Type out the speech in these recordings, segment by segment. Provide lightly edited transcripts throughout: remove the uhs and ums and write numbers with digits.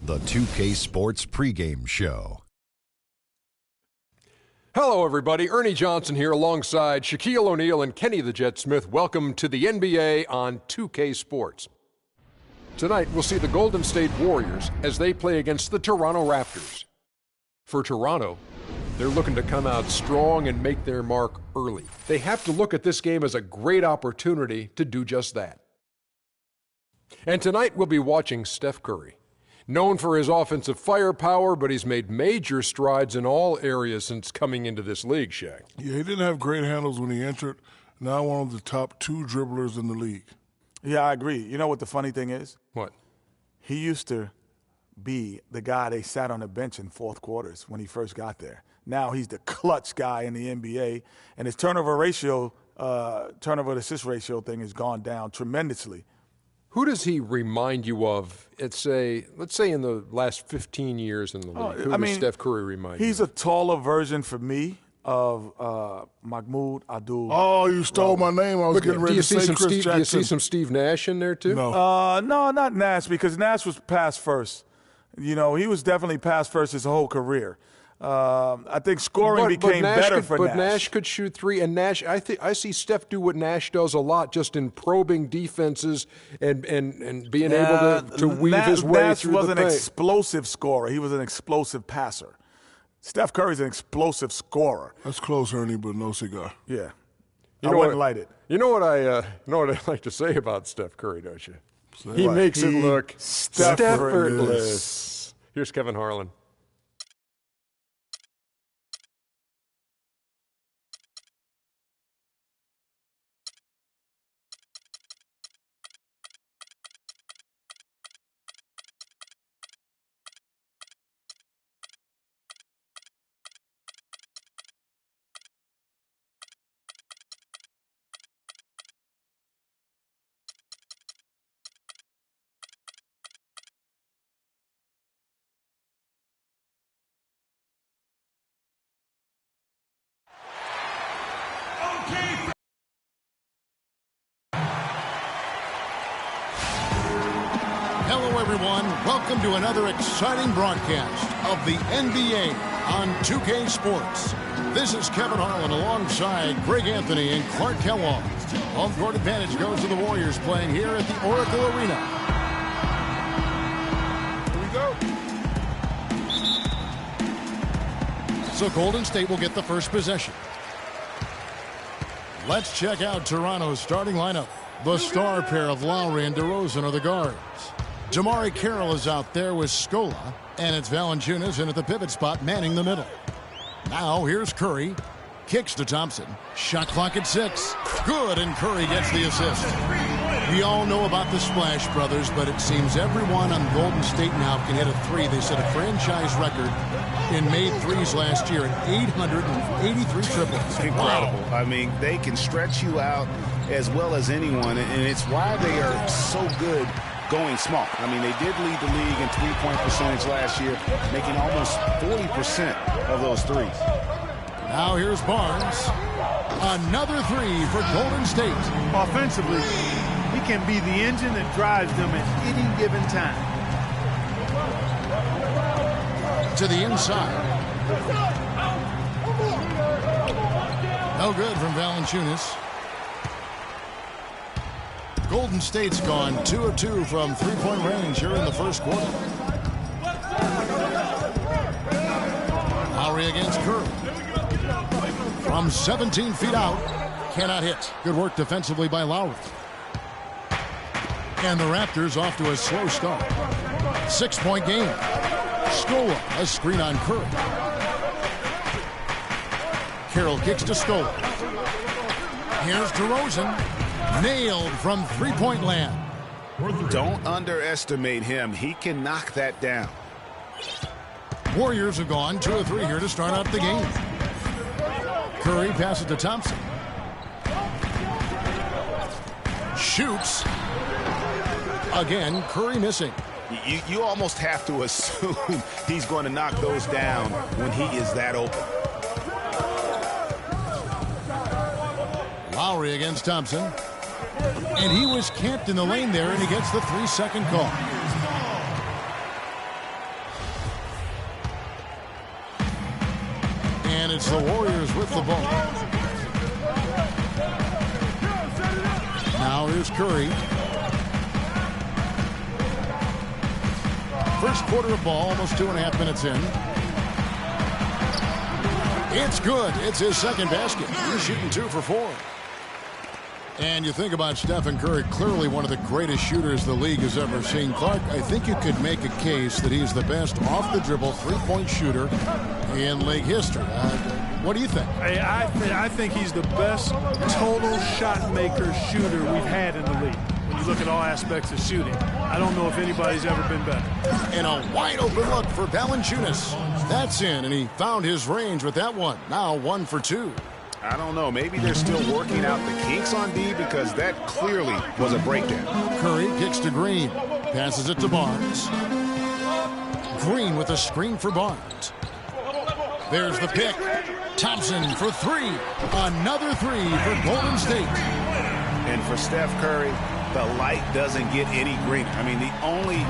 The 2K Sports pregame show. Hello, everybody. Ernie Johnson here alongside Shaquille O'Neal and Kenny the Jet Smith. Welcome to the NBA on 2K Sports. Tonight, we'll see the Golden State Warriors as they play against the Toronto Raptors. For Toronto, they're looking to come out strong and make their mark early. They have to look at this game as a great opportunity to do just that. And tonight, we'll be watching Steph Curry. Known for his offensive firepower, but he's made major strides in all areas since coming into this league, Shaq. Yeah, he didn't have great handles when he entered. Now one of the top 2 dribblers in the league. Yeah, I agree. You know what the funny thing is? What? He used to be the guy they sat on the bench in fourth quarters when he first got there. Now he's the clutch guy in the NBA, and his turnover to assist ratio thing has gone down tremendously. Who does he remind you of, let's say in the last 15 years in the league? Who does Steph Curry remind you of? He's a taller version for me of Mahmoud Abdul. Oh, you stole my name. I was getting ready to say Chris Jackson. Do you see some Steve Nash in there, too? No. No, not Nash, because Nash was pass first. You know, he was definitely pass first his whole career. I think scoring became better for Nash. But Nash could shoot 3, and Nash, I see Steph do what Nash does a lot, just in probing defenses and being able to weave his way Nash through the paint. was an explosive scorer. He was an explosive passer. Steph Curry's an explosive scorer. That's close, Ernie, but no cigar. Yeah. I wouldn't light it. You know what I like to say about Steph Curry, don't you? He makes it look effortless. Here's Kevin Harlan. Hello, everyone. Welcome to another exciting broadcast of the NBA on 2K Sports. This is Kevin Harlan alongside Greg Anthony and Clark Kellogg. Home court advantage goes to the Warriors playing here at the Oracle Arena. Here we go. So Golden State will get the first possession. Let's check out Toronto's starting lineup. The star pair of Lowry and DeRozan are the guards. Jamari Carroll is out there with Scola, and it's Valanciunas in at the pivot spot manning the middle. Now here's Curry. Kicks to Thompson. Shot clock at 6. Good, and Curry gets the assist. We all know about the Splash Brothers, but it seems everyone on Golden State now can hit a 3. They set a franchise record in made threes last year at 883 triples. Incredible. Wow. I mean, they can stretch you out as well as anyone, and it's why they are so good going small. I mean, they did lead the league in three-point percentage last year, making almost 40% of those threes. Now here's Barnes. Another 3 for Golden State. Offensively, he can be the engine that drives them at any given time. To the inside. No good from Valanciunas. Golden State's gone 2 of 2 from three-point range here in the first quarter. Lowry against Curry. From 17 feet out, cannot hit. Good work defensively by Lowry. And the Raptors off to a slow start. 6-point game. Scola, a screen on Curry. Carroll kicks to Scola. Here's DeRozan. Nailed from three-point land. Don't underestimate him. He can knock that down. Warriors have gone 2 of 3 here to start out the game. Curry passes to Thompson. Shoots. Again, Curry missing. You almost have to assume he's going to knock those down when he is that open. Lowry against Thompson. And he was camped in the lane there, and he gets the 3-second call. It's the Warriors with the ball. Now here's Curry. First quarter of ball, almost 2.5 minutes in. It's good. It's his second basket. He's shooting 2 for 4. And you think about Stephen Curry, clearly one of the greatest shooters the league has ever seen. Clark, I think you could make a case that he's the best off-the-dribble three-point shooter in league history. What do you think? I think he's the best total shot maker shooter we've had in the league. When you look at all aspects of shooting, I don't know if anybody's ever been better. And a wide-open look for Valanciunas. That's in, and he found his range with that one. Now 1 for 2. I don't know. Maybe they're still working out the kinks on D because that clearly was a breakdown. Curry kicks to Green. Passes it to Barnes. Green with a screen for Barnes. There's the pick. Thompson for 3. Another 3 for Golden State. And for Steph Curry, the light doesn't get any greener. I mean, the only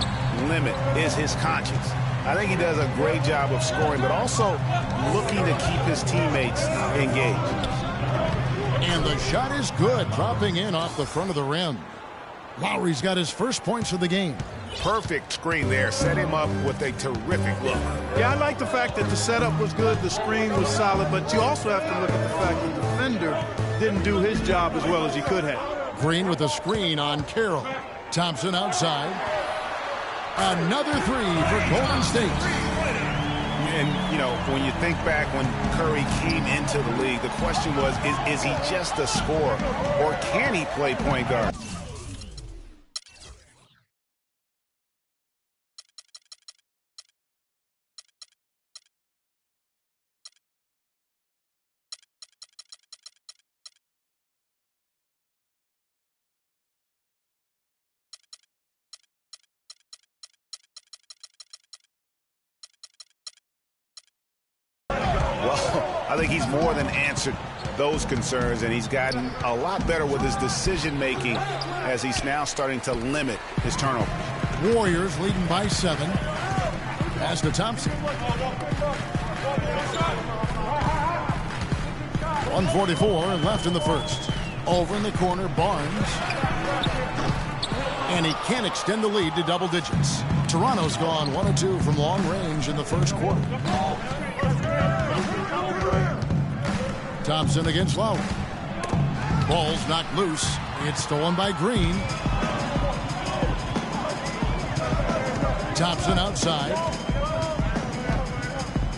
limit is his conscience. I think he does a great job of scoring, but also looking to keep his teammates engaged. And the shot is good, dropping in off the front of the rim. Lowry's got his first points of the game. Perfect screen there. Set him up with a terrific look. Yeah, I like the fact that the setup was good, the screen was solid, but you also have to look at the fact that the defender didn't do his job as well as he could have. Green with a screen on Carroll. Thompson outside. Another 3 for Golden State. And, you know, when you think back when Curry came into the league, the question was, is he just a scorer or can he play point guard? I think he's more than answered those concerns, and he's gotten a lot better with his decision-making as he's now starting to limit his turnover. Warriors leading by 7. Pass to Thompson. 1:44 left in the first. Over in the corner, Barnes. And he can't extend the lead to double digits. Toronto's gone 1 of 2 from long range in the first quarter. Thompson against Lowry. Ball's knocked loose. It's stolen by Green. Thompson outside.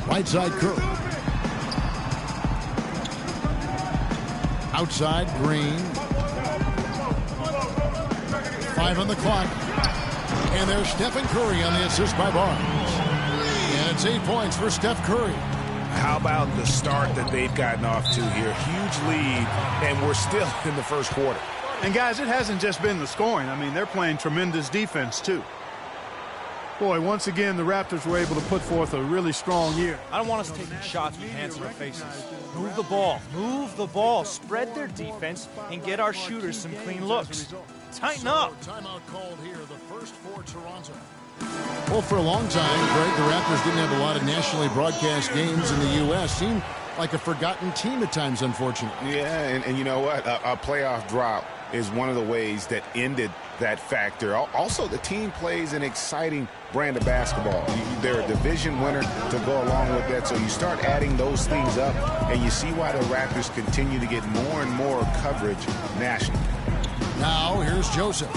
Right side Curry. Outside Green. 5 on the clock. And there's Stephen Curry on the assist by Barnes. And it's 8 points for Steph Curry. How about the start that they've gotten off to here? Huge lead, and we're still in the first quarter. And, guys, it hasn't just been the scoring. I mean, they're playing tremendous defense, too. Boy, once again, the Raptors were able to put forth a really strong year. I don't want us taking shots with hands in our faces. Move the ball. Move the ball. Spread their defense and get our shooters some clean looks. Tighten up. Timeout called here, the first for Toronto. Well, for a long time, Greg, the Raptors didn't have a lot of nationally broadcast games in the U.S. Seemed like a forgotten team at times, unfortunately. Yeah, and you know what? A playoff drop is one of the ways that ended that factor. Also, the team plays an exciting brand of basketball. They're a division winner to go along with that, so you start adding those things up, and you see why the Raptors continue to get more and more coverage nationally. Now, here's Joseph.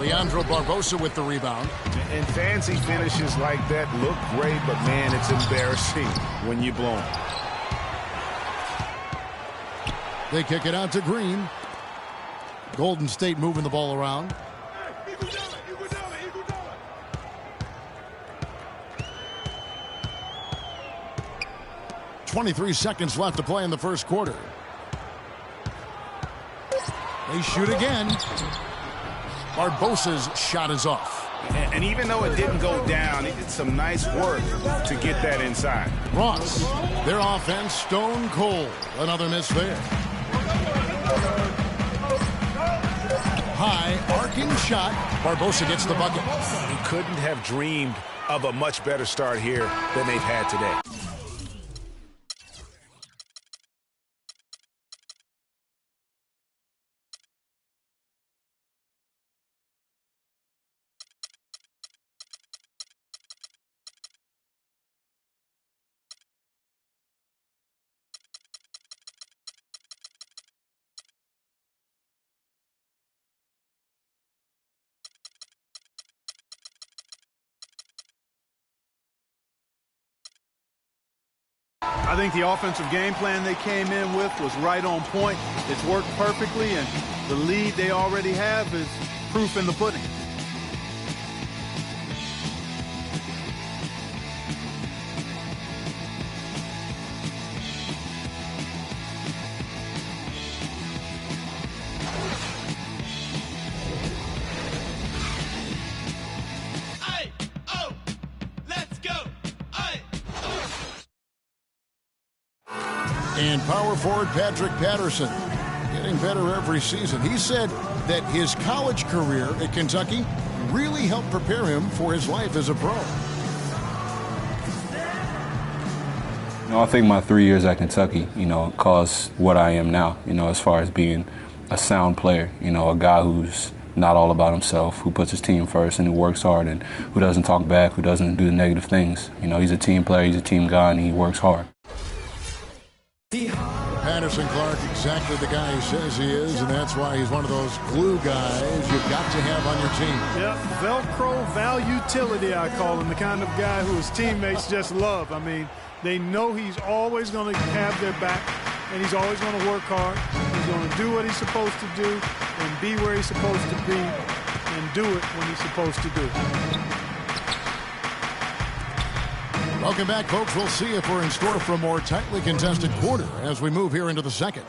Leandro Barbosa with the rebound. And fancy finishes like that look great, but, man, it's embarrassing when you blow them. They kick it out to Green. Golden State moving the ball around. .23 seconds left to play in the first quarter. They shoot again. Barbosa's shot is off. And even though it didn't go down, he did some nice work to get that inside. Ross, their offense stone cold. Another miss there. High arcing shot. Barbosa gets the bucket. He couldn't have dreamed of a much better start here than they've had today. I think the offensive game plan they came in with was right on point. It's worked perfectly, and the lead they already have is proof in the pudding. And power forward Patrick Patterson, getting better every season. He said that his college career at Kentucky really helped prepare him for his life as a pro. I think my 3 years at Kentucky, caused what I am now, as far as being a sound player, a guy who's not all about himself, who puts his team first and who works hard and who doesn't talk back, who doesn't do the negative things. He's a team player, he's a team guy, and he works hard. Patterson Clark, exactly the guy he says he is, and that's why he's one of those glue guys you've got to have on your team. Yeah, Velcro valutility, I call him, the kind of guy who his teammates just love. I mean, they know he's always going to have their back, and he's always going to work hard. He's going to do what he's supposed to do and be where he's supposed to be and do it when he's supposed to do it. Welcome back, folks. We'll see if we're in store for a more tightly contested quarter as we move here into the second.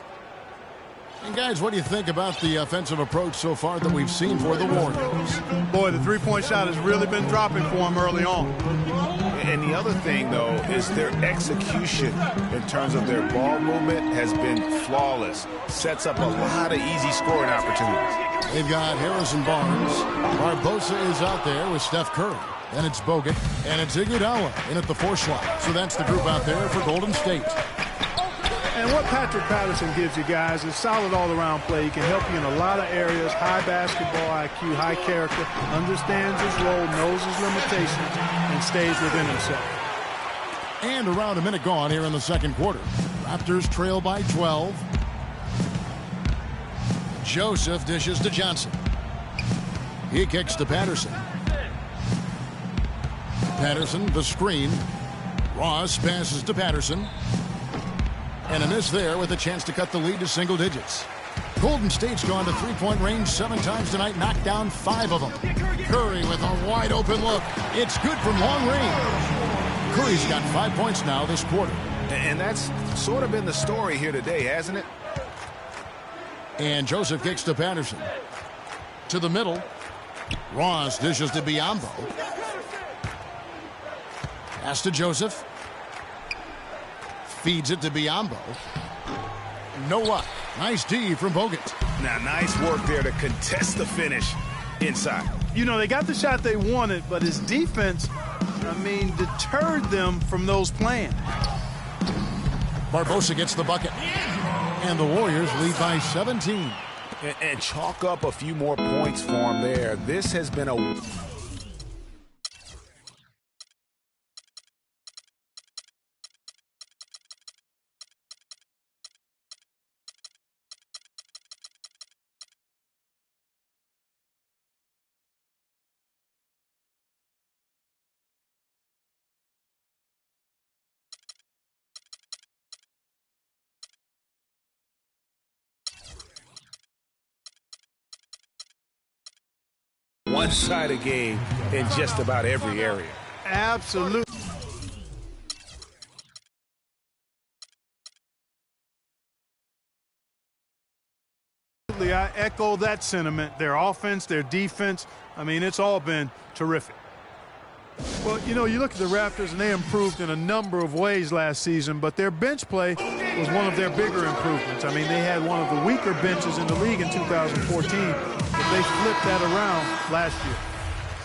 And, guys, what do you think about the offensive approach so far that we've seen for the Warriors? Boy, the three-point shot has really been dropping for them early on. And the other thing, though, is their execution in terms of their ball movement has been flawless. Sets up a lot of easy scoring opportunities. They've got Harrison Barnes. Barbosa is out there with Steph Curry. Then it's Bogut, and it's Iguodala in at the 4 slot. So that's the group out there for Golden State. And what Patrick Patterson gives you guys is solid all-around play. He can help you in a lot of areas, high basketball IQ, high character, understands his role, knows his limitations, and stays within himself. And around a minute gone here in the second quarter. Raptors trail by 12. Joseph dishes to Johnson. He kicks to Patterson. Patterson, the screen. Ross passes to Patterson. And a miss there with a chance to cut the lead to single digits. Golden State's gone to three-point range 7 times tonight, knocked down 5 of them. Curry with a wide-open look. It's good from long range. Curry's got 5 points now this quarter. And that's sort of been the story here today, hasn't it? And Joseph kicks to Patterson. To the middle. Ross dishes to Biyombo. Pass to Joseph. Feeds it to Biyombo. No luck. Nice D from Bogut. Now, nice work there to contest the finish inside. They got the shot they wanted, but his defense, deterred them from those plans. Barbosa gets the bucket. And the Warriors lead by 17. And chalk up a few more points for him there. This has been a... one-sided game in just about every area. Absolutely. I echo that sentiment. Their offense, their defense, it's all been terrific. Well, you look at the Raptors, and they improved in a number of ways last season, but their bench play was one of their bigger improvements. They had one of the weaker benches in the league in 2014, but they flipped that around last year.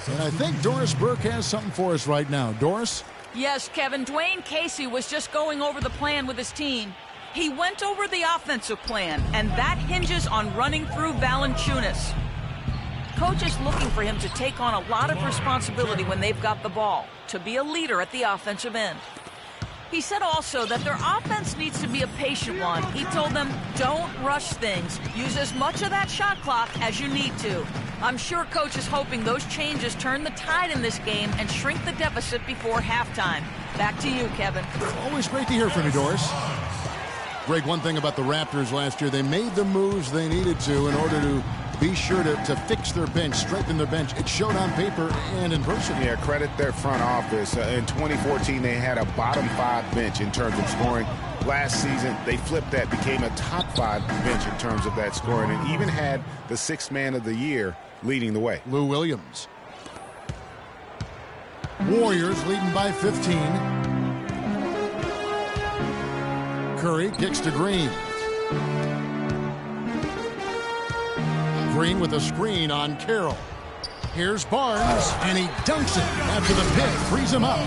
And I think Doris Burke has something for us right now. Doris? Yes, Kevin. Dwayne Casey was just going over the plan with his team. He went over the offensive plan, and that hinges on running through Valanciunas. Coach is looking for him to take on a lot of responsibility when they've got the ball, to be a leader at the offensive end. He said also that their offense needs to be a patient one. He told them, don't rush things. Use as much of that shot clock as you need to. I'm sure Coach is hoping those changes turn the tide in this game and shrink the deficit before halftime. Back to you, Kevin. Always great to hear from you, Doris. Greg, one thing about the Raptors last year, they made the moves they needed to in order to be sure to fix their bench, strengthen their bench. It showed on paper and in person. Yeah, credit their front office. In 2014, they had a bottom 5 bench in terms of scoring. Last season, they flipped that, became a top 5 bench in terms of that scoring, and even had the 6th man of the year leading the way. Lou Williams. Warriors leading by 15. Curry kicks to Green. Green with a screen on Carroll. Here's Barnes, and he dunks it after the pick frees him up.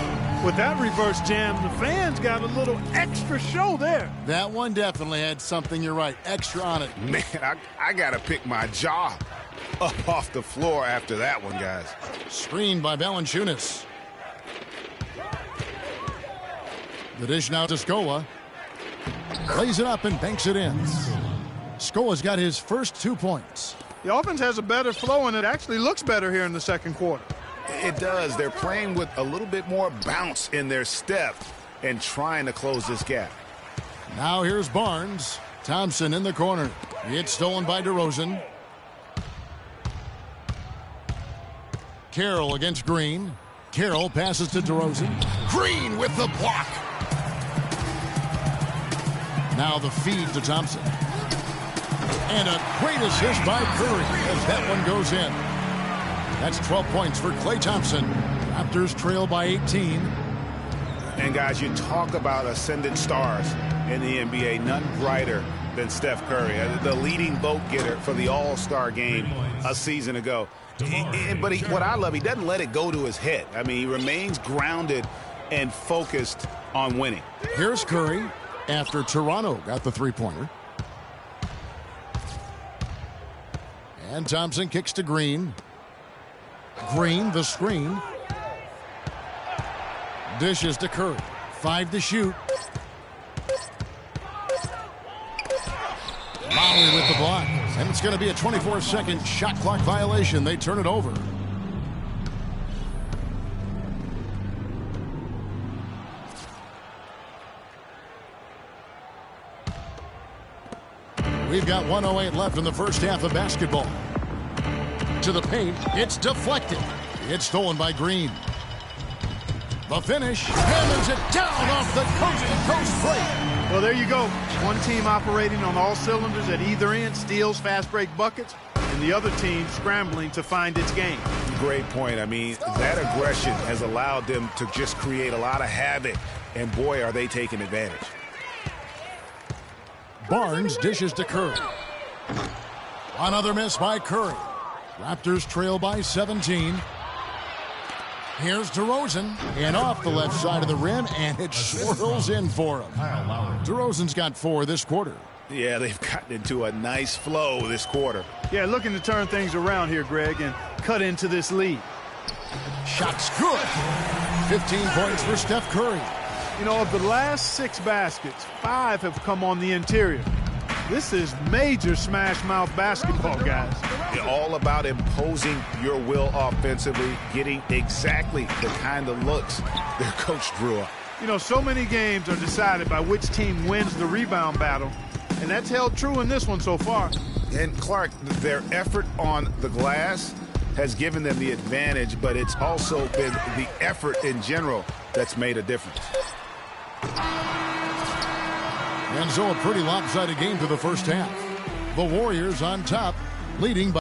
With that reverse jam, the fans got a little extra show there. That one definitely had something, you're right, extra on it. Man, I got to pick my jaw up off the floor after that one, guys. Screened by Valanciunas. The dish now to Scola. Lays it up and banks it in. Scola's got his first 2 points. The offense has a better flow, and it actually looks better here in the second quarter. It does. They're playing with a little bit more bounce in their step and trying to close this gap. Now here's Barnes. Thompson in the corner. It's stolen by DeRozan. Carroll against Green. Carroll passes to DeRozan. Green with the block. Now the feed to Thompson. And a great assist by Curry as that one goes in. That's 12 points for Klay Thompson. Raptors trail by 18. And guys, you talk about ascendant stars in the NBA. None brighter than Steph Curry, the leading vote getter for the All-Star game a season ago. But what I love, he doesn't let it go to his head. I mean, he remains grounded and focused on winning. Here's Curry after Toronto got the three-pointer. And Thompson kicks to Green. Green, the screen. Dishes to Curry. 5 to shoot. Lowry with the block. And it's going to be a 24-second shot clock violation. They turn it over. We've got 1:08 left in the first half of basketball. To the paint, it's deflected. It's stolen by Green. The finish, hammers it down off the coast-to-coast plate. Well, there you go. One team operating on all cylinders at either end, steals, fast break buckets, and the other team scrambling to find its game. Great point. I mean, that aggression has allowed them to just create a lot of havoc, and boy, are they taking advantage. Barnes dishes to Curry. Another miss by Curry. Raptors trail by 17. Here's DeRozan, and off the left side of the rim, and it swirls in for him. DeRozan's got 4 this quarter. Yeah, they've gotten into a nice flow this quarter. Yeah, looking to turn things around here, Greg, and cut into this lead. Shot's good. 15 points for Steph Curry. You know, of the last 6 baskets, 5 have come on the interior. This is major smash-mouth basketball, guys. It's all about imposing your will offensively, getting exactly the kind of looks their coach drew up. You know, so many games are decided by which team wins the rebound battle, and that's held true in this one so far. And, Clark, their effort on the glass has given them the advantage, but it's also been the effort in general that's made a difference. And so a pretty lopsided game to the first half. The Warriors on top, leading by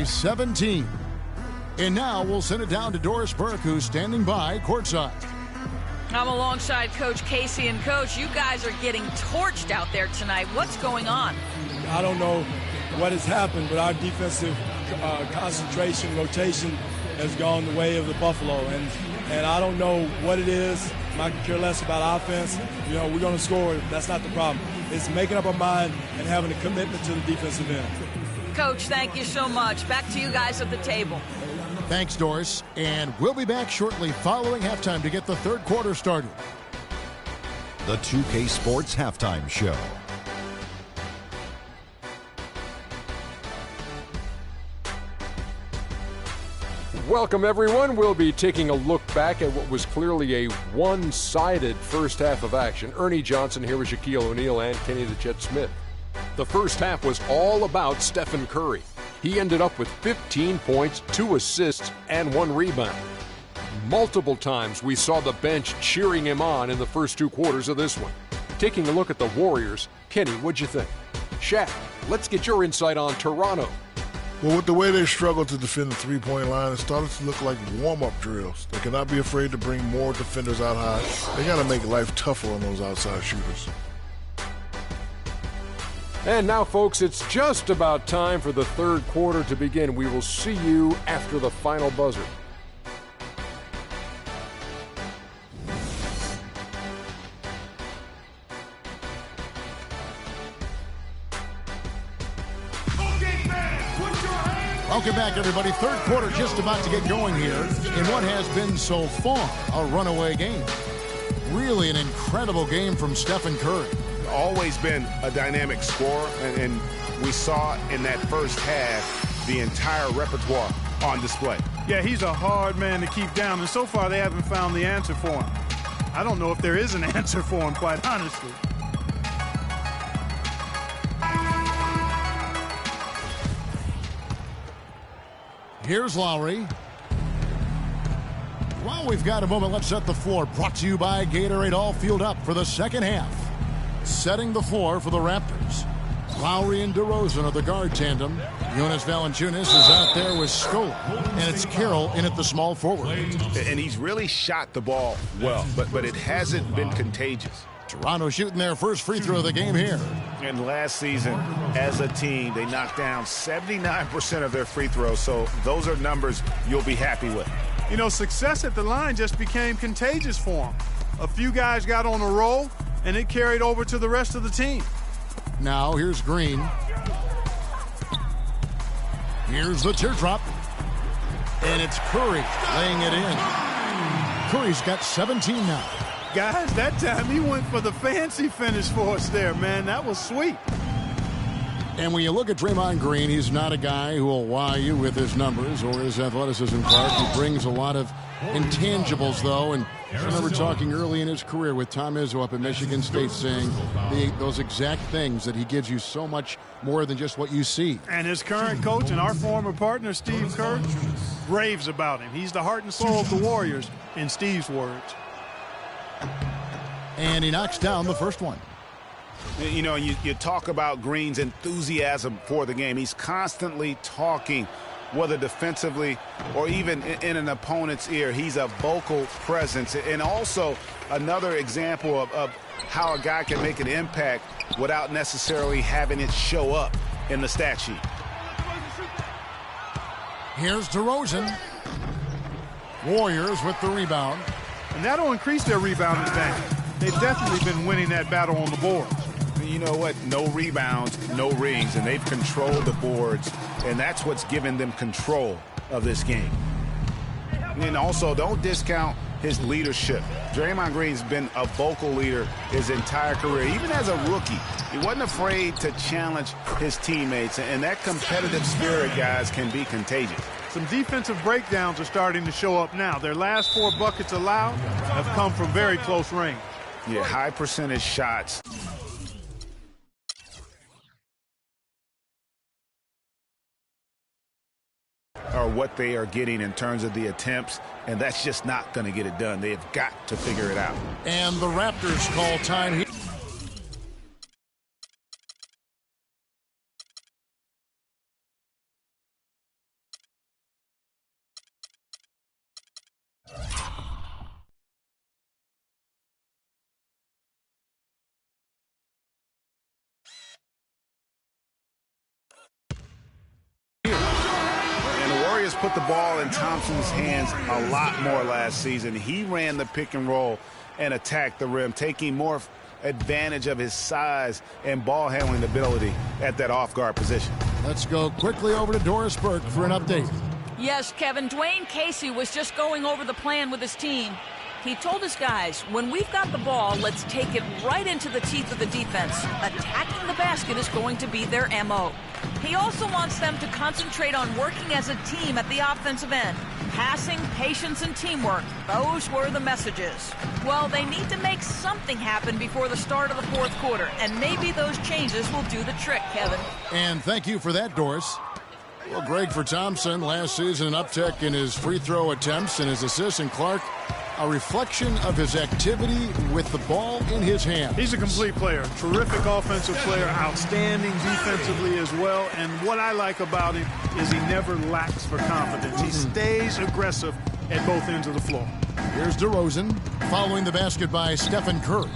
17. And now we'll send it down to Doris Burke, who's standing by courtside. I'm alongside Coach Casey. And, Coach, you guys are getting torched out there tonight. What's going on? I don't know what has happened, but our defensive concentration, rotation has gone the way of the Buffalo. And I don't know what it is. I could care less about offense. You know, we're going to score. That's not the problem. It's making up our mind and having a commitment to the defensive end. Coach, thank you so much. Back to you guys at the table. Thanks, Doris. And we'll be back shortly following halftime to get the third quarter started. The 2K Sports Halftime Show. Welcome, everyone. We'll be taking a look back at what was clearly a one-sided first half of action. Ernie Johnson here with Shaquille O'Neal and Kenny the Jet Smith. The first half was all about Stephen Curry. He ended up with 15 points, 2 assists, and 1 rebound. Multiple times we saw the bench cheering him on in the first 2 quarters of this one. Taking a look at the Warriors, Kenny, what'd you think? Shaq, let's get your insight on Toronto. Well, with the way they struggled to defend the three-point line, it started to look like warm-up drills. They cannot be afraid to bring more defenders out high. They got to make life tougher on those outside shooters. And now, folks, it's just about time for the third quarter to begin. We will see you after the final buzzer. Welcome back, everybody. Third quarter just about to get going here in what has been so far a runaway game. Really an incredible game from Stephen Curry. Always been a dynamic scorer, and we saw in that first half the entire repertoire on display. Yeah, he's a hard man to keep down, and so far they haven't found the answer for him. I don't know if there is an answer for him, quite honestly. Here's Lowry. While we've got a moment, let's set the floor. Brought to you by Gatorade, all fueled up for the second half. Setting the floor for the Raptors. Lowry and DeRozan are the guard tandem. Jonas Valanciunas is out there with Scola, and it's Carroll in at the small forward. And he's really shot the ball well, but it hasn't been contagious. Toronto shooting their first free throw of the game here. And last season, as a team, they knocked down 79% of their free throws, so those are numbers you'll be happy with. You know, success at the line just became contagious for him. A few guys got on a roll, and it carried over to the rest of the team. Now here's Green. Here's the teardrop. And it's Curry laying it in. Curry's got 17 now. Guys, that time he went for the fancy finish for us there, man. That was sweet. And when you look at Draymond Green, he's not a guy who will wow you with his numbers or his athleticism, Clark. He brings a lot of intangibles, though. And I remember talking early in his career with Tom Izzo up at Michigan State saying those exact things, that he gives you so much more than just what you see. And his current coach and our former partner, Steve Kerr, raves about him. He's the heart and soul of the Warriors, in Steve's words. And he knocks down the first one. You know, you talk about Green's enthusiasm for the game. He's constantly talking, whether defensively or even in an opponent's ear. He's a vocal presence. And also another example of how a guy can make an impact without necessarily having it show up in the stat sheet. Here's DeRozan. Warriors with the rebound. And that'll increase their rebound advantage. They've definitely been winning that battle on the boards. You know what? No rebounds, no rings, and they've controlled the boards, and that's what's given them control of this game. And also, don't discount his leadership. Draymond Green's been a vocal leader his entire career. Even as a rookie, he wasn't afraid to challenge his teammates, and that competitive spirit, guys, can be contagious. Some defensive breakdowns are starting to show up now. Their last 4 buckets allowed have come from very close range. Yeah, high percentage shots. Are what they are getting in terms of the attempts, and that's just not going to get it done. They have got to figure it out. And the Raptors call time here. put the ball in Thompson's hands a lot more last season. He ran the pick and roll and attacked the rim, taking more advantage of his size and ball handling ability at that off-guard position. Let's go quickly over to Doris Burke for an update. Yes, Kevin, Dwayne Casey was just going over the plan with his team. He told his guys, when we've got the ball, let's take it right into the teeth of the defense. Attacking the basket is going to be their MO. He also wants them to concentrate on working as a team at the offensive end. Passing, patience, and teamwork. Those were the messages. Well, they need to make something happen before the start of the fourth quarter, and maybe those changes will do the trick, Kevin. And thank you for that, Doris. Well, Greg, for Thompson, last season an uptick in his free throw attempts and his assists, and Clark, a reflection of his activity with the ball in his hand. He's a complete player, terrific offensive player, outstanding defensively as well. And what I like about him is he never lacks for confidence. He stays aggressive at both ends of the floor. Here's DeRozan following the basket by Stephen Curry.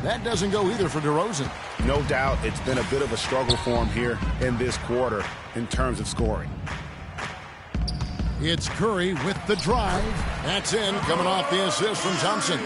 That doesn't go either for DeRozan. No doubt it's been a bit of a struggle for him here in this quarter in terms of scoring. It's Curry with the drive. That's in, coming off the assist from Thompson.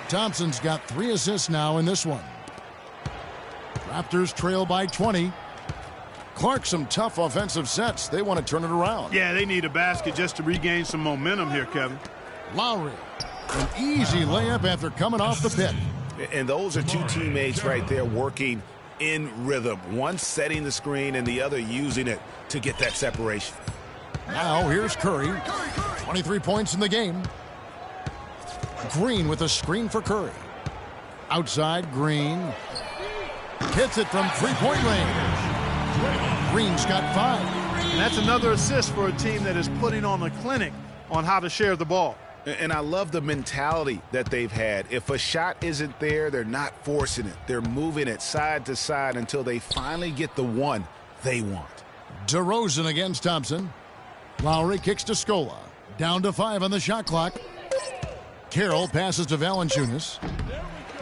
Thompson's got 3 assists now in this one. Raptors trail by 20. Clark, some tough offensive sets. They want to turn it around. Yeah, they need a basket just to regain some momentum here, Kevin. Lowry, an easy layup after coming off the pick. And those are two teammates right there working in rhythm. One setting the screen and the other using it to get that separation. Now here's Curry. 23 points in the game. Green with a screen for Curry. Outside, Green hits it from three-point range. Green's got 5. And that's another assist for a team that is putting on a clinic on how to share the ball. And I love the mentality that they've had. If a shot isn't there, they're not forcing it. They're moving it side to side until they finally get the one they want. DeRozan against Thompson. Lowry kicks to Scola. Down to 5 on the shot clock. Carroll passes to Valanciunas.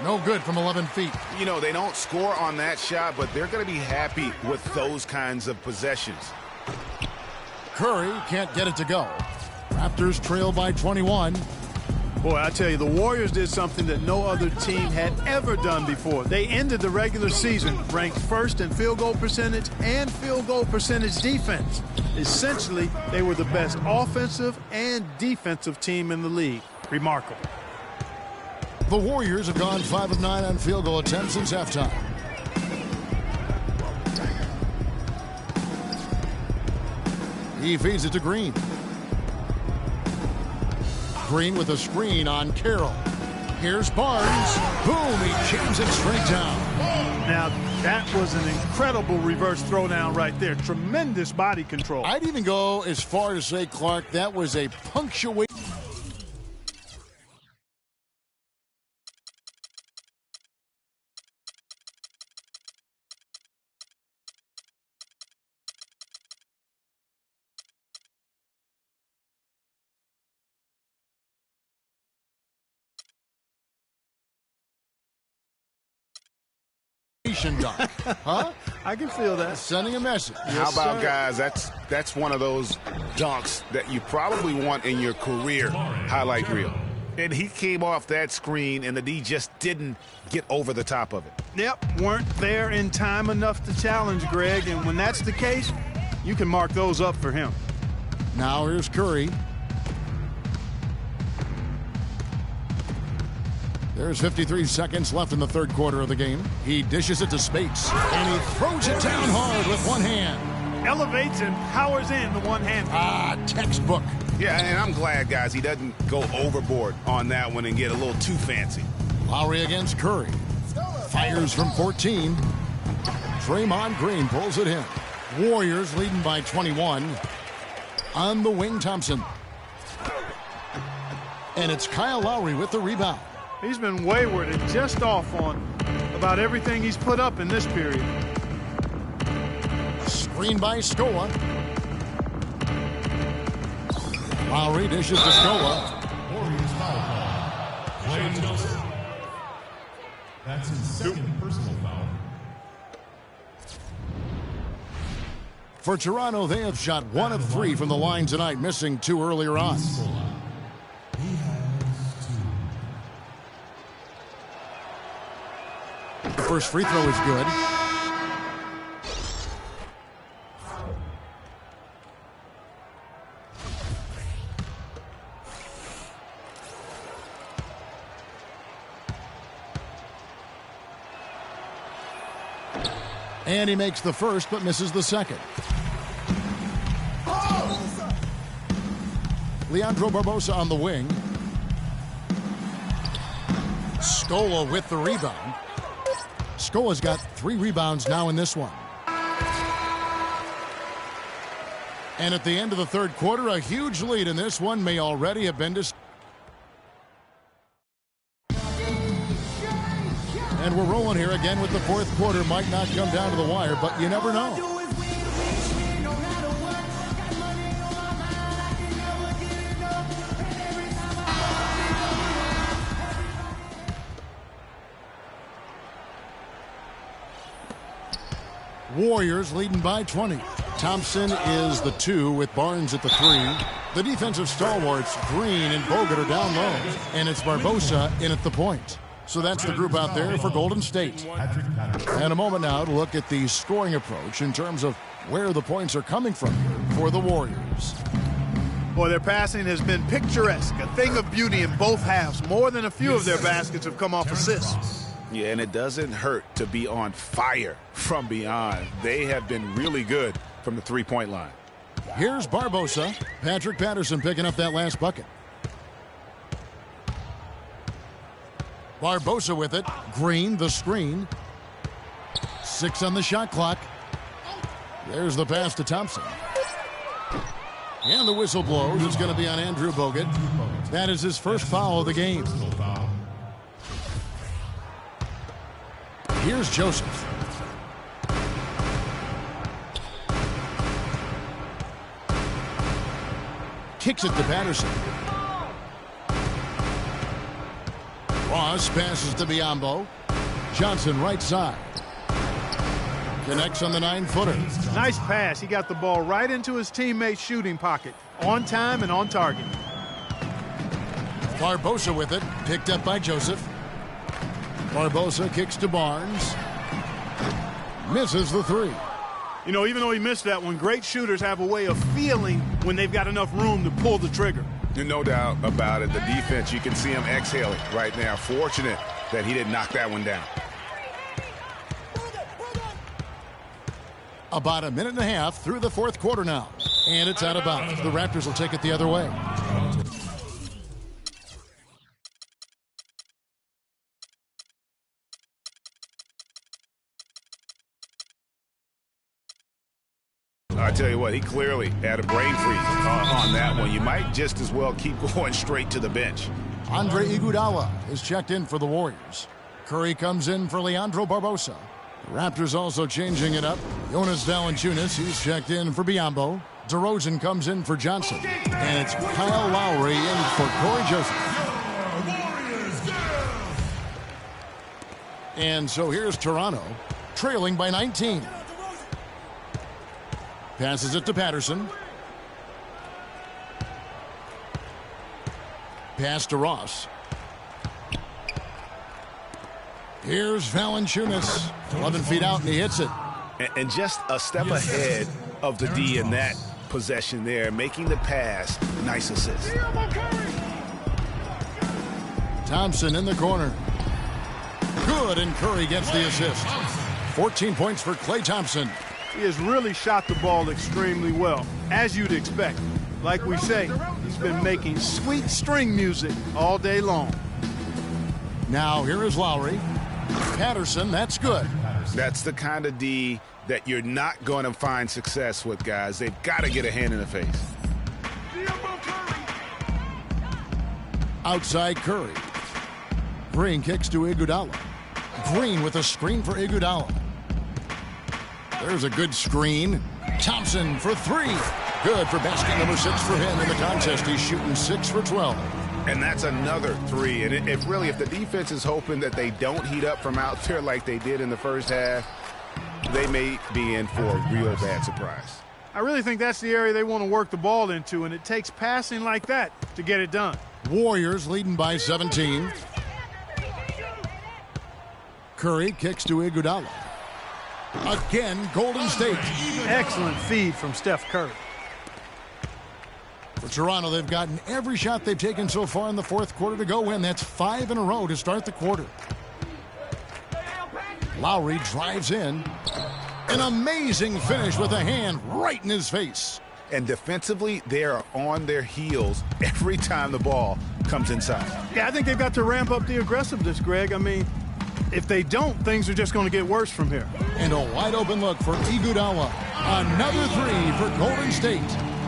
No good from 11 feet. You know, they don't score on that shot, but they're going to be happy with those kinds of possessions. Curry can't get it to go. Raptors trail by 21. Boy, I tell you, the Warriors did something that no other team had ever done before. They ended the regular season ranked first in field goal percentage and field goal percentage defense. Essentially, they were the best offensive and defensive team in the league. Remarkable. The Warriors have gone 5 of 9 on field goal attempts since halftime. He feeds it to Green. Green with a screen on Carroll. Here's Barnes. Boom, he jams it straight down. Now, that was an incredible reverse throwdown right there. Tremendous body control. I'd even go as far to say, Clark, that was a punctuation. Dunk. Huh? I can feel that. Sending a message. How about, guys, that's one of those dunks that you probably want in your career highlight reel. And he came off that screen, and the D just didn't get over the top of it. Yep, weren't there in time enough to challenge Greg, and when that's the case, you can mark those up for him. Now here's Curry. There's 53 seconds left in the third quarter of the game. He dishes it to Spates, and he throws it down hard with one hand. Elevates and powers in the one hand. Textbook. Yeah, and I'm glad, guys, he doesn't go overboard on that one and get a little too fancy. Lowry against Curry. Fires from 14. Draymond Green pulls it in. Warriors leading by 21. On the wing, Thompson. And it's Kyle Lowry with the rebound. He's been wayward and just off on about everything he's put up in this period. Screen by Scola. Lowry dishes to Scola. That's his second personal foul. For Toronto, they have shot 1 of 3 from the line tonight, missing 2 earlier on. The first free throw is good. And he makes the first, but misses the second. Leandro Barbosa on the wing. Scola with the rebound. Scola's got 3 rebounds now in this one. And at the end of the third quarter, a huge lead in this one may already have been discovered. And we're rolling here again with the fourth quarter. Might not come down to the wire, but you never know. Warriors leading by 20. Thompson is the 2 with Barnes at the 3. The defensive stalwarts, Green and Bogut, are down low. And it's Barbosa in at the point. So that's the group out there for Golden State. And a moment now to look at the scoring approach in terms of where the points are coming from here for the Warriors. Boy, their passing has been picturesque, a thing of beauty in both halves. More than a few of their baskets have come off assists. Yeah, and it doesn't hurt to be on fire from beyond. They have been really good from the three-point line. Here's Barbosa. Patrick Patterson picking up that last bucket. Barbosa with it. Green, the screen. 6 on the shot clock. There's the pass to Thompson. And the whistle blows. It's going to be on Andrew Bogut. That is his first foul of the game. Here's Joseph. Kicks it to Patterson. Ross passes to Biyombo. Johnson right side. Connects on the 9-footer. Nice pass. He got the ball right into his teammate's shooting pocket. On time and on target. Barbosa with it. Picked up by Joseph. Barbosa kicks to Barnes. Misses the 3. You know, even though he missed that one, great shooters have a way of feeling when they've got enough room to pull the trigger. No doubt about it. The defense, you can see him exhaling right now. Fortunate that he didn't knock that one down. About a minute and a half through the fourth quarter now. And it's out of bounds. The Raptors will take it the other way. I tell you what, he clearly had a brain freeze on that one. You might just as well keep going straight to the bench. Andre Iguodala is checked in for the Warriors. Curry comes in for Leandro Barbosa. The Raptors also changing it up. Jonas Valanciunas, he's checked in for Biyombo. DeRozan comes in for Johnson. And it's Kyle Lowry in for Corey Joseph. And so here's Toronto, trailing by 19. Passes it to Patterson. Pass to Ross. Here's Valanciunas. 11 feet out, and he hits it. And just a step ahead of the D in that possession there, making the pass. Nice assist. Thompson in the corner. Good, and Curry gets the assist. 14 points for Klay Thompson. He has really shot the ball extremely well, as you'd expect. Like we say, he's been making sweet string music all day long. Now here is Lowry. Patterson, that's good. That's the kind of D that you're not going to find success with, guys. They've got to get a hand in the face. Outside Curry. Green kicks to Iguodala. Green with a screen for Iguodala. There's a good screen. Thompson for three. Good for basket number 6 for him in the contest. He's shooting 6 for 12. And that's another three. And if the defense is hoping that they don't heat up from out there like they did in the first half, they may be in for a real bad surprise. I really think that's the area they want to work the ball into, and it takes passing like that to get it done. Warriors leading by 17. Curry kicks to Iguodala. Again, Golden State. Excellent feed from Steph Curry. For Toronto, they've gotten every shot they've taken so far in the fourth quarter to go in. That's 5 in a row to start the quarter. Lowry drives in. An amazing finish with a hand right in his face. And defensively, they are on their heels every time the ball comes inside. Yeah, I think they've got to ramp up the aggressiveness, Greg. I mean, if they don't, things are just going to get worse from here. And a wide open look for Iguodala. Another three for Golden State.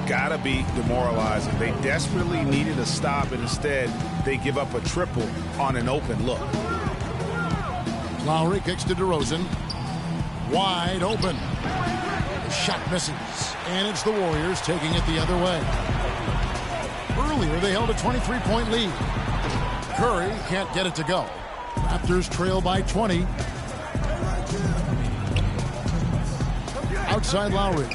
Gotta be demoralizing. They desperately needed a stop, and instead they give up a triple on an open look. Lowry kicks to DeRozan. Wide open. Shot misses. And it's the Warriors taking it the other way. Earlier they held a 23-point lead. Curry can't get it to go. Raptors trail by 20. Outside Lowry.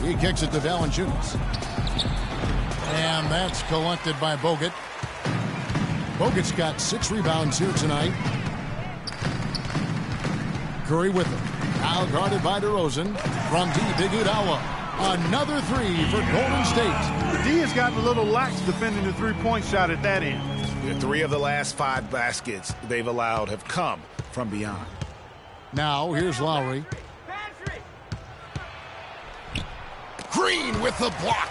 He kicks it to Valanciunas. And that's collected by Bogut. Bogut's got 6 rebounds here tonight. Curry with him. Now guarded by DeRozan. From deep, Iguodala. Another three for Golden State. D has gotten a little lax defending the three-point shot at that end. 3 of the last 5 baskets they've allowed have come from beyond. Now here's Lowry. Green with the block.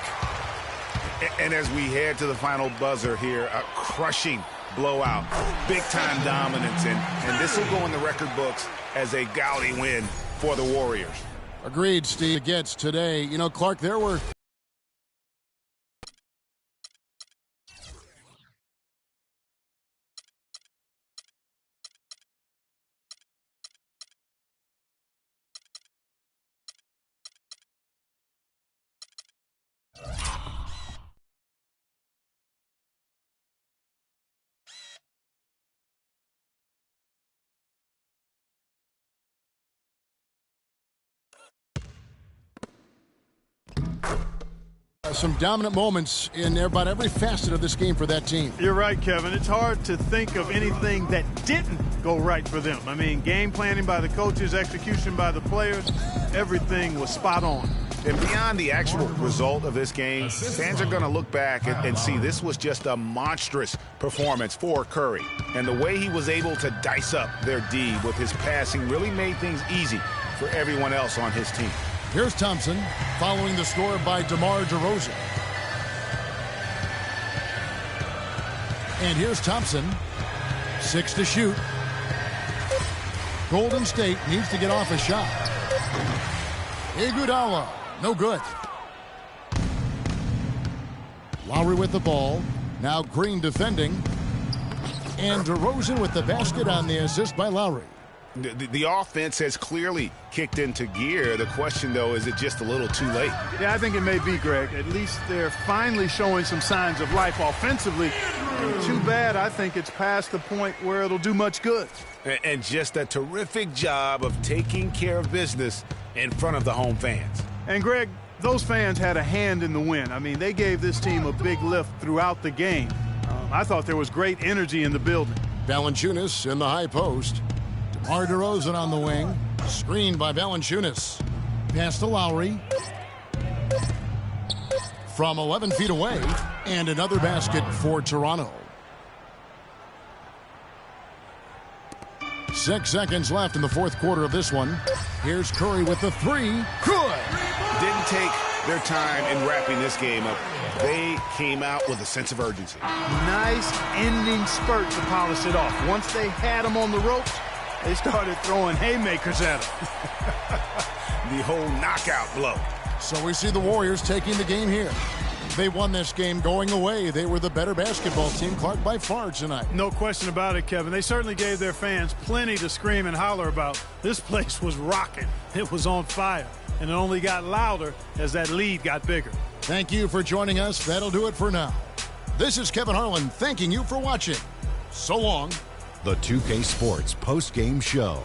And as we head to the final buzzer here, a crushing blowout, big-time dominance, and this will go in the record books as a gaudy win for the Warriors. Agreed, Steve. Gets today. You know, Clark, there were some dominant moments in about every facet of this game for that team. You're right, Kevin. It's hard to think of anything that didn't go right for them. I mean, game planning by the coaches, execution by the players, everything was spot on. And beyond the actual result of this game, fans are going to look back and see this was just a monstrous performance for Curry. And the way he was able to dice up their D with his passing really made things easy for everyone else on his team. Here's Thompson following the score by DeMar DeRozan. And here's Thompson. 6 to shoot. Golden State needs to get off a shot. Iguodala, no good. Lowry with the ball. Now Green defending. And DeRozan with the basket on the assist by Lowry. The offense has clearly kicked into gear. The question, though, is it just a little too late? Yeah, I think it may be, Greg. At least they're finally showing some signs of life offensively. And too bad, I think it's past the point where it'll do much good. And just a terrific job of taking care of business in front of the home fans. And, Greg, those fans had a hand in the win. I mean, they gave this team a big lift throughout the game. I thought there was great energy in the building. Valanciunas in the high post. DeMar DeRozan on the wing. Screened by Valanciunas. Pass to Lowry. From 11 feet away. And another basket for Toronto. 6 seconds left in the fourth quarter of this one. Here's Curry with the three. Good. Didn't take their time in wrapping this game up. They came out with a sense of urgency. Nice ending spurt to polish it off. Once they had him on the ropes, they started throwing haymakers at him. The whole knockout blow. So we see the Warriors taking the game here. They won this game going away. They were the better basketball team, Clark, by far tonight. No question about it, Kevin. They certainly gave their fans plenty to scream and holler about. This place was rocking. It was on fire. And it only got louder as that lead got bigger. Thank you for joining us. That'll do it for now. This is Kevin Harlan thanking you for watching. So long. The 2K Sports post-game show.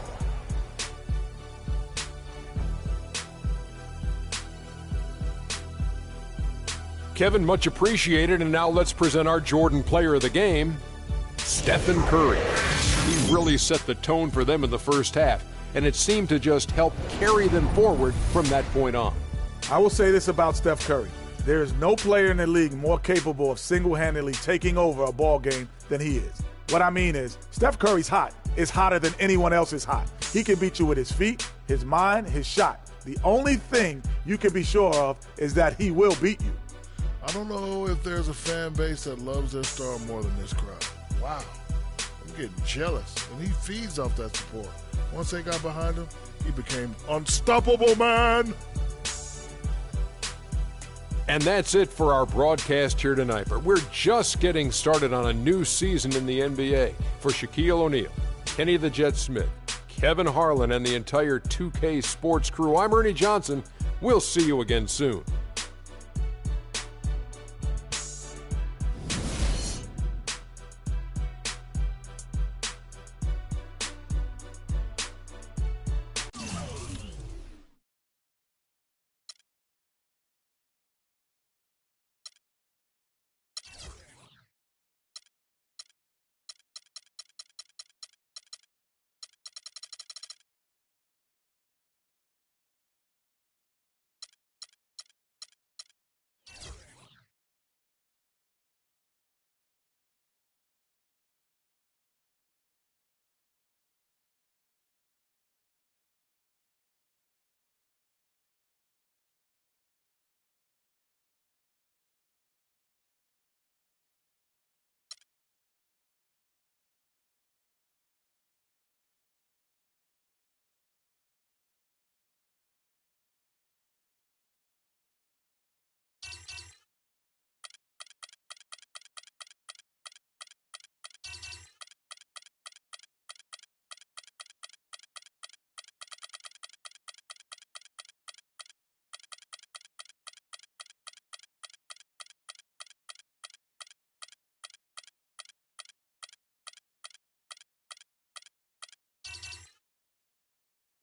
Kevin, much appreciated. And now let's present our Jordan player of the game, Stephen Curry. He really set the tone for them in the first half, and it seemed to just help carry them forward from that point on. I will say this about Steph Curry. There is no player in the league more capable of single-handedly taking over a ball game than he is. What I mean is, Steph Curry's hot. Is hotter than anyone else is hot. He can beat you with his feet, his mind, his shot. The only thing you can be sure of is that he will beat you. I don't know if there's a fan base that loves their star more than this crowd. Wow. I'm getting jealous, and he feeds off that support. Once they got behind him, he became unstoppable, man. And that's it for our broadcast here tonight. But we're just getting started on a new season in the NBA. For Shaquille O'Neal, Kenny the Jet Smith, Kevin Harlan, and the entire 2K Sports crew, I'm Ernie Johnson. We'll see you again soon.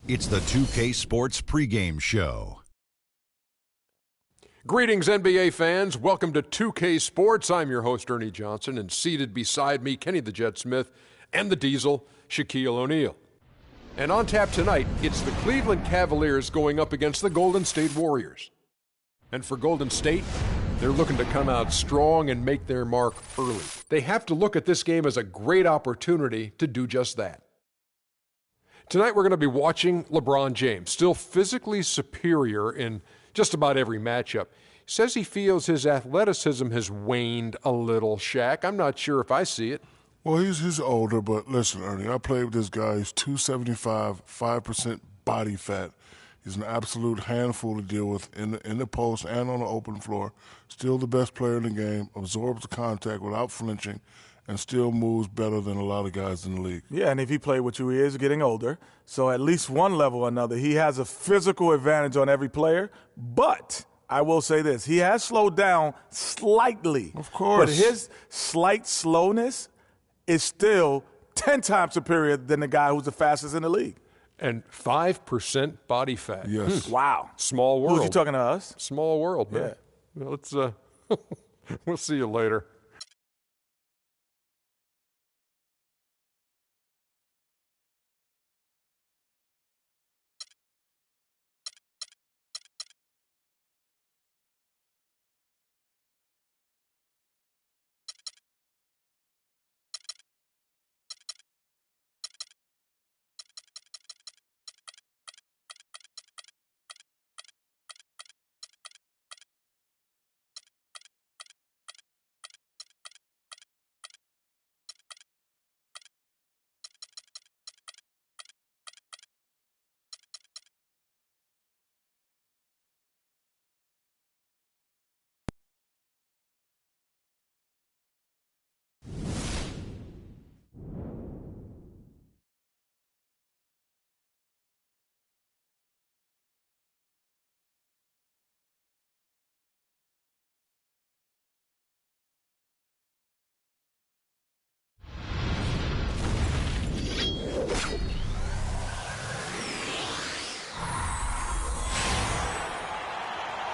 It's the 2K Sports pregame show. Greetings, NBA fans. Welcome to 2K Sports. I'm your host, Ernie Johnson, and seated beside me, Kenny the Jet Smith, and the Diesel, Shaquille O'Neal. And on tap tonight, it's the Cleveland Cavaliers going up against the Golden State Warriors. And for Golden State, they're looking to come out strong and make their mark early. They have to look at this game as a great opportunity to do just that. Tonight we're going to be watching LeBron James, still physically superior in just about every matchup. He says he feels his athleticism has waned a little, Shaq. I'm not sure if I see it. Well, he's older, but listen, Ernie, I played with this guy. He's 275, 5% body fat. He's an absolute handful to deal with in the post and on the open floor. Still the best player in the game, absorbs the contact without flinching, and still moves better than a lot of guys in the league. Yeah, and if he played with you, he is getting older. So at least one level or another, he has a physical advantage on every player. But I will say this, he has slowed down slightly. Of course. But his slight slowness is still 10 times superior than the guy who's the fastest in the league. And 5% body fat. Yes. Wow. Small world. Who's you talking to us? Small world, man. Yeah. Well, let's, we'll see you later.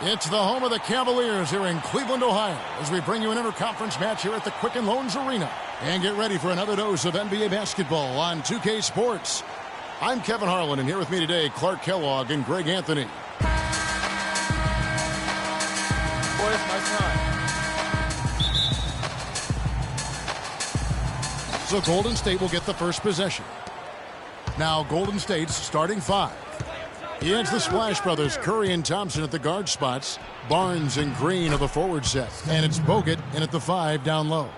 It's the home of the Cavaliers here in Cleveland, Ohio, as we bring you an interconference match here at the Quicken Loans Arena. And get ready for another dose of NBA basketball on 2K Sports. I'm Kevin Harlan, and here with me today, Clark Kellogg and Greg Anthony. Boy, it's my time. So Golden State will get the first possession. Now Golden State's starting five. It's the Splash Brothers, Curry and Thompson at the guard spots. Barnes and Green are the forward set. And it's Bogut in at the 5 down low.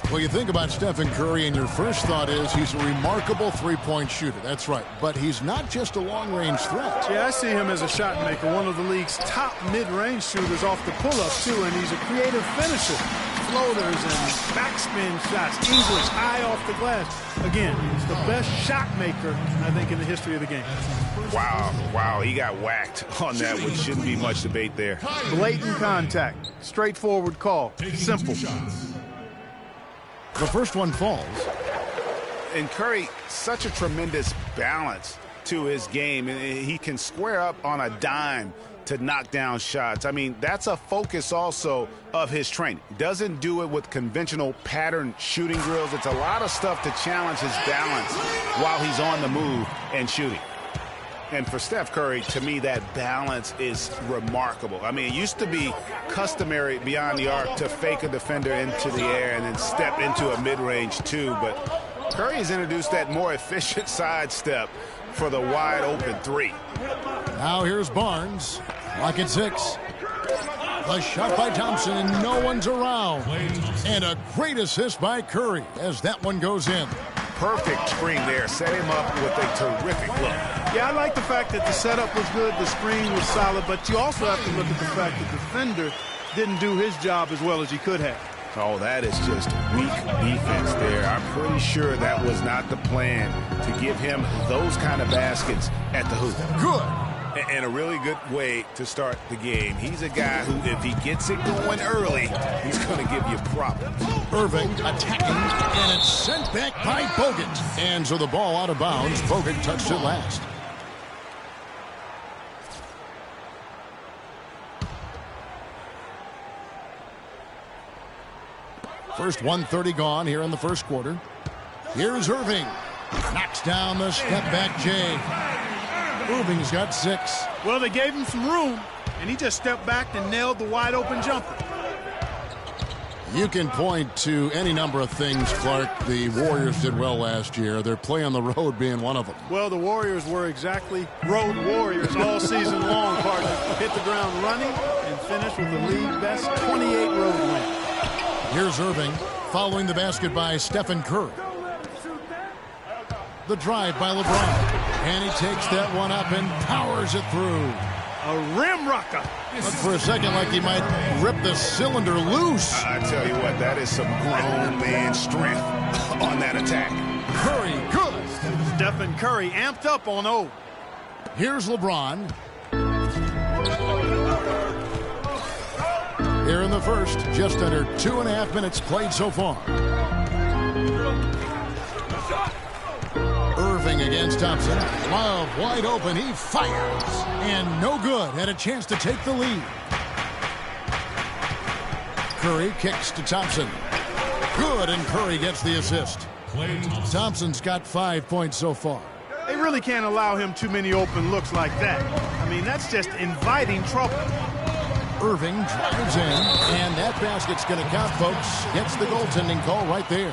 Well, you think about Stephen Curry, and your first thought is he's a remarkable three-point shooter. That's right. But he's not just a long-range threat. Yeah, I see him as a shot maker, one of the league's top mid-range shooters off the pull-up, too, and he's a creative finisher. Floaters and backspin shots, English, high off the glass. Again, he's the best shot maker, I think, in the history of the game. Wow, he got whacked on that, which shouldn't be much debate there. Blatant contact, straightforward call, simple. The first one falls. And Curry, such a tremendous balance to his game. And he can square up on a dime to knock down shots. I mean, that's a focus also of his training. Doesn't do it with conventional pattern shooting drills. It's a lot of stuff to challenge his balance while he's on the move and shooting. And for Steph Curry, to me, that balance is remarkable. I mean, it used to be customary beyond the arc to fake a defender into the air and then step into a mid-range two. But Curry has introduced that more efficient sidestep for the wide-open three. Now here's Barnes. Lock at 6. A shot by Thompson, and no one's around. And a great assist by Curry as that one goes in. Perfect screen there. Set him up with a terrific look. Yeah, I like the fact that the setup was good, the screen was solid, but you also have to look at the fact that the defender didn't do his job as well as he could have. Oh, that is just weak defense there. I'm pretty sure that was not the plan to give him those kind of baskets at the hoop. Good. And a really good way to start the game. He's a guy who, if he gets it going early, he's going to give you problems. Irving attacking, and it's sent back by Bogut. And so the ball out of bounds. Bogut touched it last. First 1:30 gone here in the first quarter. Here's Irving. Knocks down the step-back J. Irving's got 6. Well, they gave him some room, and he just stepped back and nailed the wide-open jumper. You can point to any number of things, Clark. The Warriors did well last year. Their play on the road being one of them. Well, the Warriors were exactly road warriors all season long, partner. Hit the ground running and finished with the league best 28 road win. Here's Irving following the basket by Stephen Curry. The drive by LeBron. And he takes that one up and powers it through. A rim rocker. Looked for a second like he might rip the cylinder loose. I tell you what, that is some grown man strength on that attack. Curry, good. Stephen Curry amped up on O. Here's LeBron. Here in the first, just under 2.5 minutes played so far. Irving against Thompson. Love wide open. He fires. And no good. Had a chance to take the lead. Curry kicks to Thompson. Good, and Curry gets the assist. Thompson's got 5 points so far. They really can't allow him too many open looks like that. I mean, that's just inviting trouble. Irving drives in, and that basket's going to count, folks. Gets the goaltending call right there.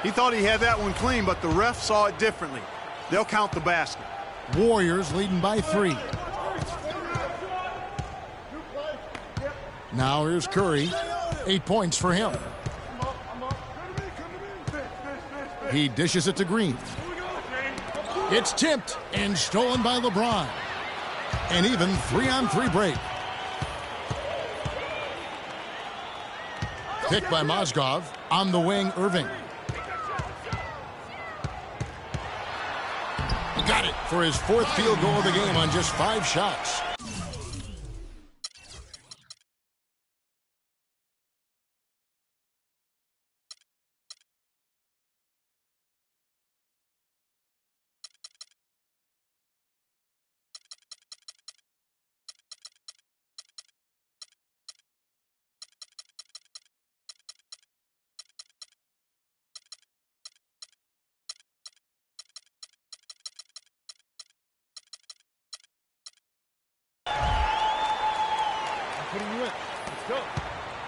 He thought he had that one clean, but the ref saw it differently. They'll count the basket. Warriors leading by 3. Now here's Curry. 8 points for him. He dishes it to Green. It's tipped and stolen by LeBron. An even 3-on-3 break. Picked by Mozgov. On the wing, Irving. Got it for his 4th field goal of the game on just 5 shots.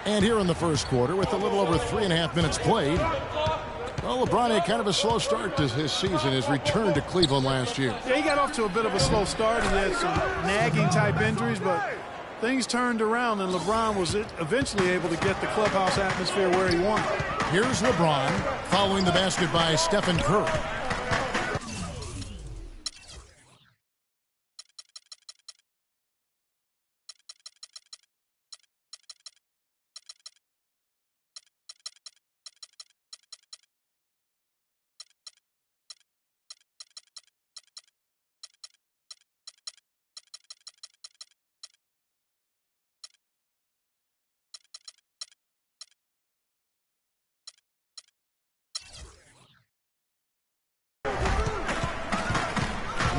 And here in the first quarter, with a little over 3.5 minutes played, well, LeBron had kind of a slow start to his season, his return to Cleveland last year. Yeah, he got off to a bit of a slow start. He had some nagging type injuries, but things turned around, and LeBron was eventually able to get the clubhouse atmosphere where he wanted. Here's LeBron following the basket by Stephen Curry.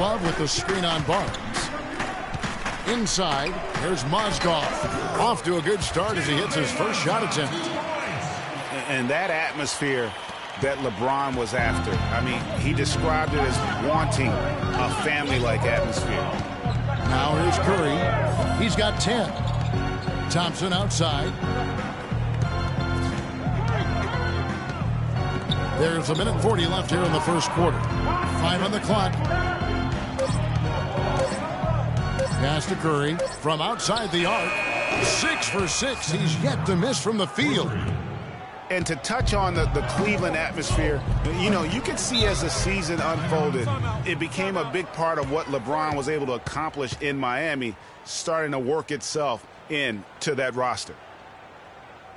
Love with the screen on Barnes. Inside, there's Mozgov. Off to a good start as he hits his first shot attempt. And that atmosphere that LeBron was after, I mean, he described it as wanting a family-like atmosphere. Now here's Curry. He's got 10. Thompson outside. There's 1:40 left here in the first quarter. 5 on the clock. Pass to Curry from outside the arc. 6 for 6. He's yet to miss from the field. And to touch on the Cleveland atmosphere, you know, you can see as the season unfolded, it became a big part of what LeBron was able to accomplish in Miami, starting to work itself into that roster.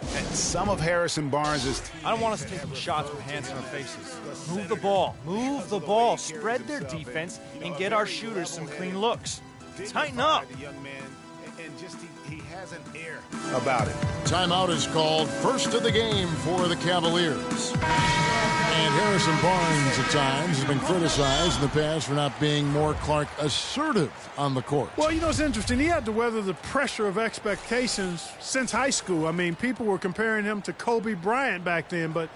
And some of Harrison Barnes' I don't want us taking shots with hands in our faces. Move the ball. Move the ball. Spread their defense and get our shooters some clean looks. Tighten up. And just he has an air about it. Timeout is called. First of the game for the Cavaliers. And Harrison Barnes at times has been criticized in the past for not being more Clark assertive on the court. Well, you know, it's interesting. He had to weather the pressure of expectations since high school. I mean, people were comparing him to Kobe Bryant back then, but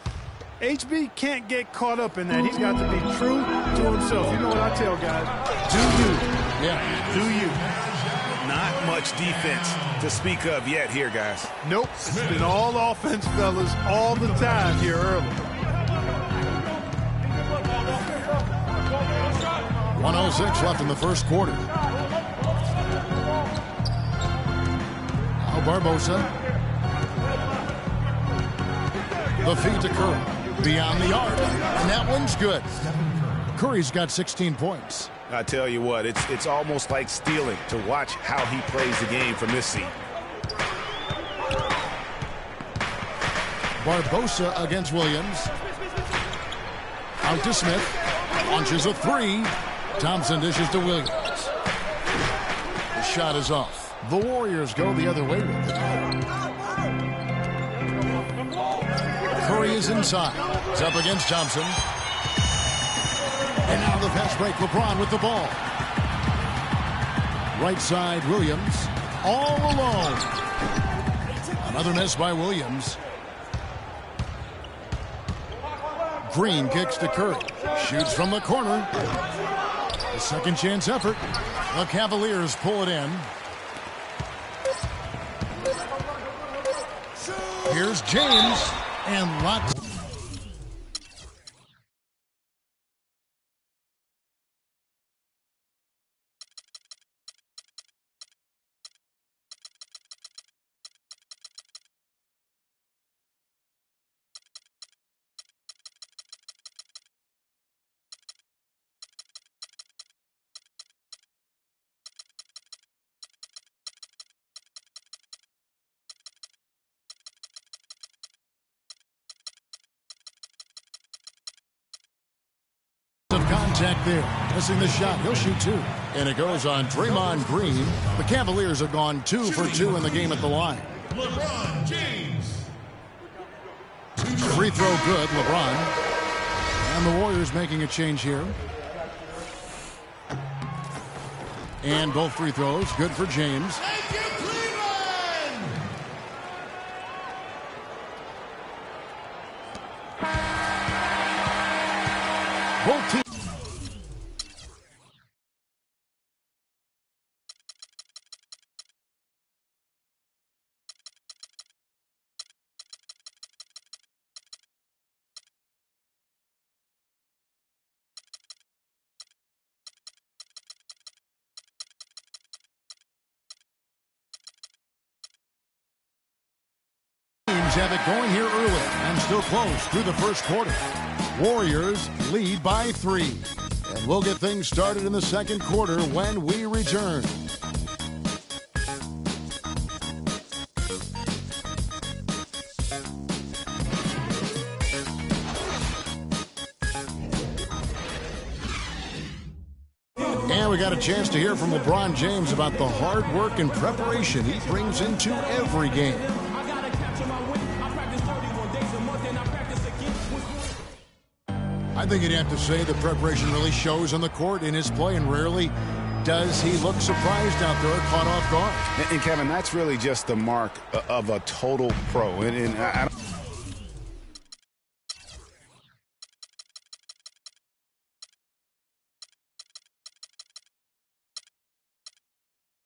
HB can't get caught up in that. He's got to be true to himself. You know what I tell guys? Do you. Yeah. Do you. Not much defense to speak of yet here, guys. Nope. It's been all offense, fellas, all the time here early. 1:06 left in the first quarter. Now Barbosa. The feed to Curry. Beyond the arc. And that one's good. Curry's got 16 points. I tell you what, it's almost like stealing to watch how he plays the game from this seat. Barbosa against Williams. Out to Smith. Launches a three. Thompson dishes to Williams. The shot is off. The Warriors go the other way with it. Curry is inside. It's up against Thompson. And now the fast break. LeBron with the ball. Right side, Williams. All alone. Another miss by Williams. Green kicks to Curry. Shoots from the corner. A second chance effort. The Cavaliers pull it in. Here's James. And lots. Of contact there. Missing the shot. He'll shoot two. And it goes on Draymond Green. The Cavaliers have gone 2 for 2 in the game at the line. LeBron James. Free throw good, LeBron. And the Warriors making a change here. And both free throws good for James. Both teams. have it going here early and still close through the first quarter. Warriors lead by 3. And we'll get things started in the second quarter when we return. And we got a chance to hear from LeBron James about the hard work and preparation he brings into every game. I think you'd have to say the preparation really shows on the court in his play, and rarely does he look surprised out there, caught off guard. And Kevin, that's really just the mark of a total pro. And I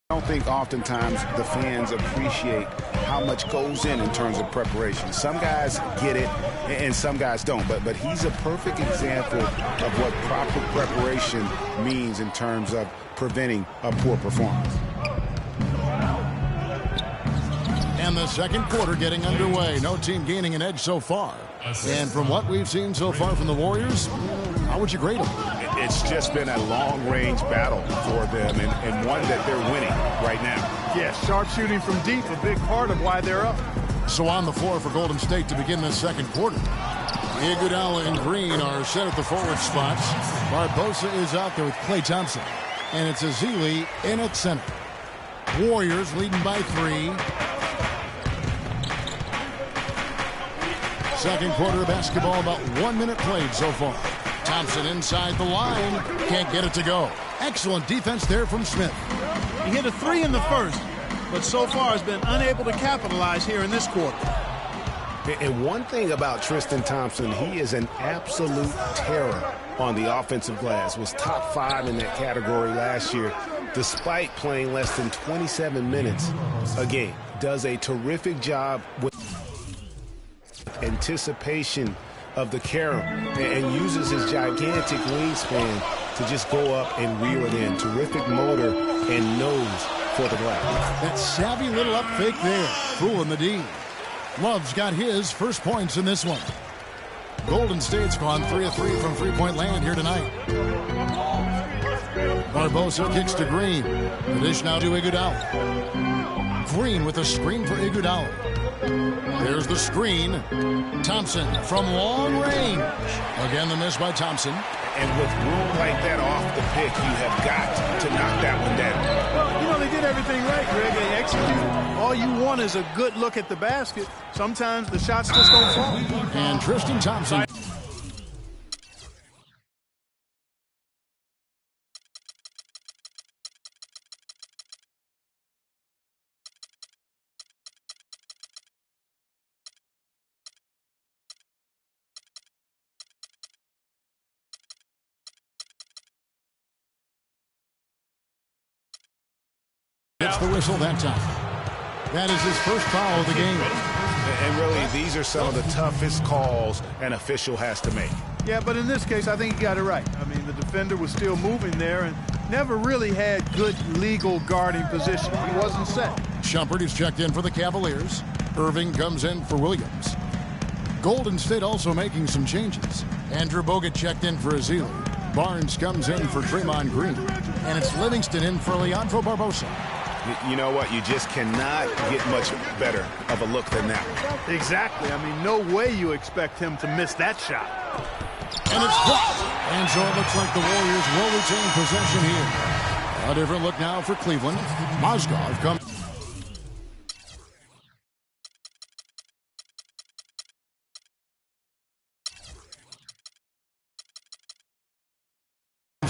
don't think oftentimes the fans appreciate how much goes in terms of preparation. Some guys get it and some guys don't, but he's a perfect example of what proper preparation means in terms of preventing a poor performance. And the second quarter getting underway. No team gaining an edge so far. And from what we've seen so far from the Warriors, how would you grade them? It's just been a long-range battle for them and one that they're winning right now. Yeah, sharp shooting from deep, a big part of why they're up. So on the floor for Golden State to begin this second quarter. Iguodala and Green are set at the forward spots. Barbosa is out there with Klay Thompson. And it's Ezeli in at center. Warriors leading by 3. Second quarter of basketball, about 1 minute played so far. Thompson inside the line. Can't get it to go. Excellent defense there from Smith. He hit a 3 in the first, but so far has been unable to capitalize here in this quarter. And one thing about Tristan Thompson, he is an absolute terror on the offensive glass. Was top 5 in that category last year, despite playing less than 27 minutes a game. Does a terrific job with anticipation of the carom and uses his gigantic wingspan to just go up and reel it in. Terrific motor and nose for the Black. That savvy little up fake there, fooling the D. Love's got his first points in this one. Golden State's gone 3 of 3 from three-point land here tonight. Barbosa kicks to Green. The dish now to Iguodala. Green with a screen for Iguodala. There's the screen. Thompson from long range. Again, the miss by Thompson. And with room like that off the pick, you have got to knock that one down. Well, you know, they did everything right, Greg. They executed. All you want is a good look at the basket. Sometimes the shots just don't fall. And Tristan Thompson. Gets the whistle that time. That is his first foul of the game. And really, these are some of the toughest calls an official has to make. Yeah, but in this case, I think he got it right. I mean, the defender was still moving there and never really had good legal guarding position. He wasn't set. Shumpert is checked in for the Cavaliers. Irving comes in for Williams. Golden State also making some changes. Andrew Bogut checked in for Ezeli. Barnes comes in for Draymond Green. And it's Livingston in for Leandro Barbosa. You know what? You just cannot get much better of a look than that one. Exactly. I mean, no way you expect him to miss that shot. And it's blocked. And so it looks like the Warriors will retain possession here. A different look now for Cleveland. Mozgov comes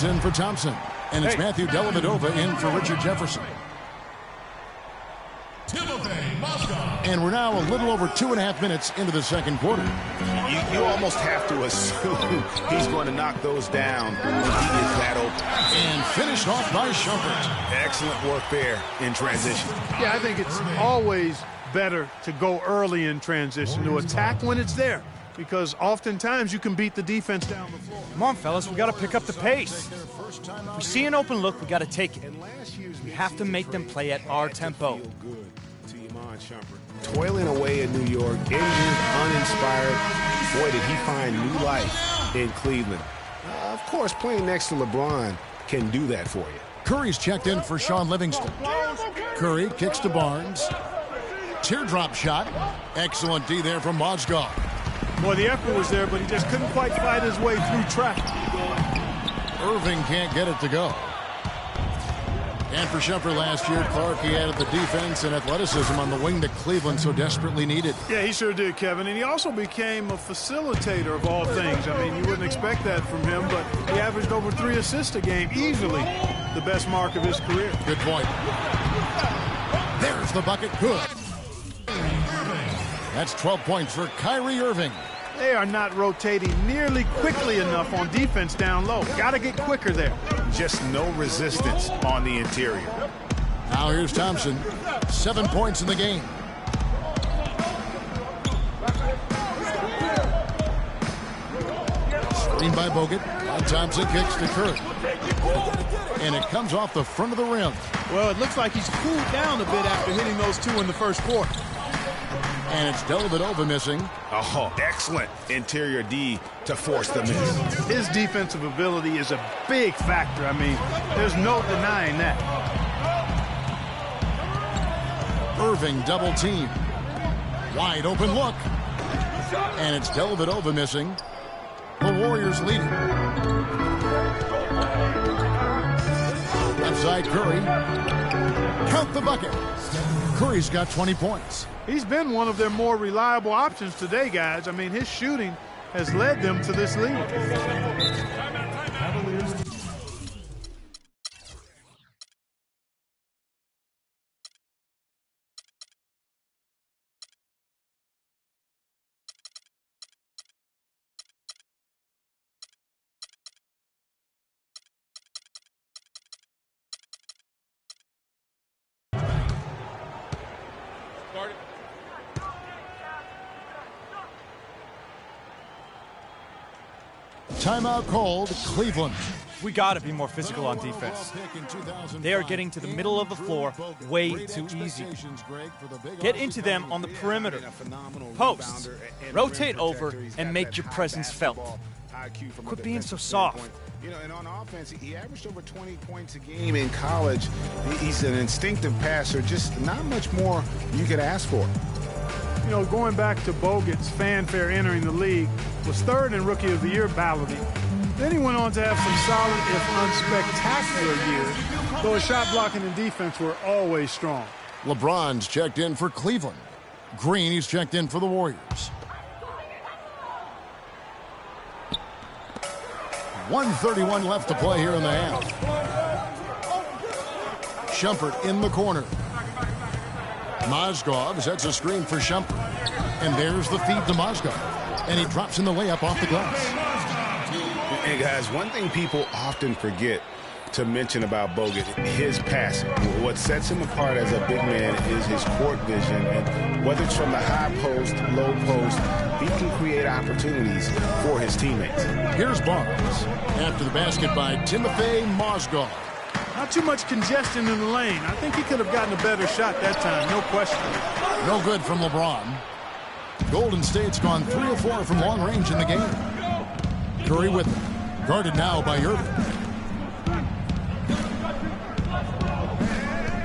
in for Thompson. And it's Matthew Dellavedova in for Richard Jefferson. And we're now a little over 2.5 minutes into the second quarter. You almost have to assume he's going to knock those down when he is that open. And finished off by Shumpert. Excellent work there in transition. Yeah, I think it's always better to go early in transition, to attack when it's there, because oftentimes you can beat the defense down the floor. Come on, fellas, we got to pick up the pace. We see an open look, we got to take it. We have to make them play at our tempo. Iman Shumpert. Toiling away in New York, injured, uninspired. Boy, did he find new life in Cleveland. Of course, playing next to LeBron can do that for you. Curry's checked in for Sean Livingston. Curry kicks to Barnes. Teardrop shot. Excellent D there from Mozgov. Boy, the effort was there, but he just couldn't quite fight his way through traffic. Irving can't get it to go. And for Shumpert last year, Clark, he added the defense and athleticism on the wing that Cleveland so desperately needed. Yeah, he sure did, Kevin. And he also became a facilitator of all things. I mean, you wouldn't expect that from him, but he averaged over 3 assists a game, easily the best mark of his career. Good point. There's the bucket. Good. That's 12 points for Kyrie Irving. They are not rotating nearly quickly enough on defense down low. Got to get quicker there. Just no resistance on the interior. Now here's Thompson. 7 points in the game. Screen by Bogut. And Thompson kicks to Curry. And it comes off the front of the rim. Well, it looks like he's cooled down a bit after hitting those 2 in the first quarter. And it's Dellavedova missing. Oh, excellent interior D to force the miss. His defensive ability is a big factor. I mean, there's no denying that. Irving double team. Wide open look. And it's Dellavedova missing. The Warriors leading. Left side Curry. Count the bucket. Curry's got 20 points. He's been one of their more reliable options today, guys. I mean, his shooting has led them to this lead. Timeout called, Cleveland. We got to be more physical on defense. They are getting to the middle of the floor way too easy. Get into them on the perimeter. Post. Rotate over and make your presence felt. Quit being so soft. You know, and on offense, he averaged over 20 points a game in college. He's an instinctive passer, just not much more you could ask for. You know, going back to Bogut's fanfare entering the league, was 3rd in Rookie of the Year balloting. Then he went on to have some solid, if unspectacular years, though his shot blocking and defense were always strong. LeBron's checked in for Cleveland. Green, he's checked in for the Warriors. 1:31 left to play here in the half. Shumpert in the corner. Mozgov sets a screen for Shumpert. And there's the feed to Mozgov. And he drops in the layup off the glass. Hey, guys, one thing people often forget to mention about Bogut, his passing. What sets him apart as a big man is his court vision. And whether it's from the high post, low post, he can create opportunities for his teammates. Here's Barnes. After the basket by Timothy Mozgov. Not too much congestion in the lane. I think he could have gotten a better shot that time, no question. No good from LeBron. Golden State's gone 3 of 4 from long range in the game. Curry with it. Guarded now by Irving.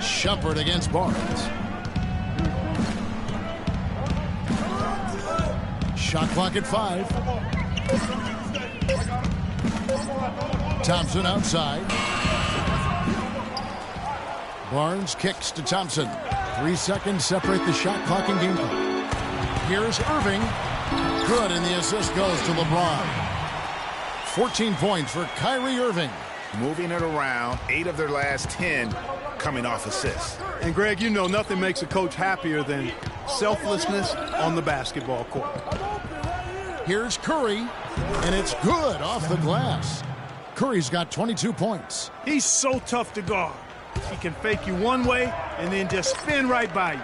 Shumpert against Barnes. Shot clock at 5. Thompson outside. Barnes kicks to Thompson. 3 seconds separate the shot clock and game clock. Here's Irving. Good, and the assist goes to LeBron. 14 points for Kyrie Irving. Moving it around, 8 of their last 10 coming off assists. And Greg, you know nothing makes a coach happier than selflessness on the basketball court. Here's Curry, and it's good off the glass. Curry's got 22 points. He's so tough to guard. He can fake you one way and then just spin right by you.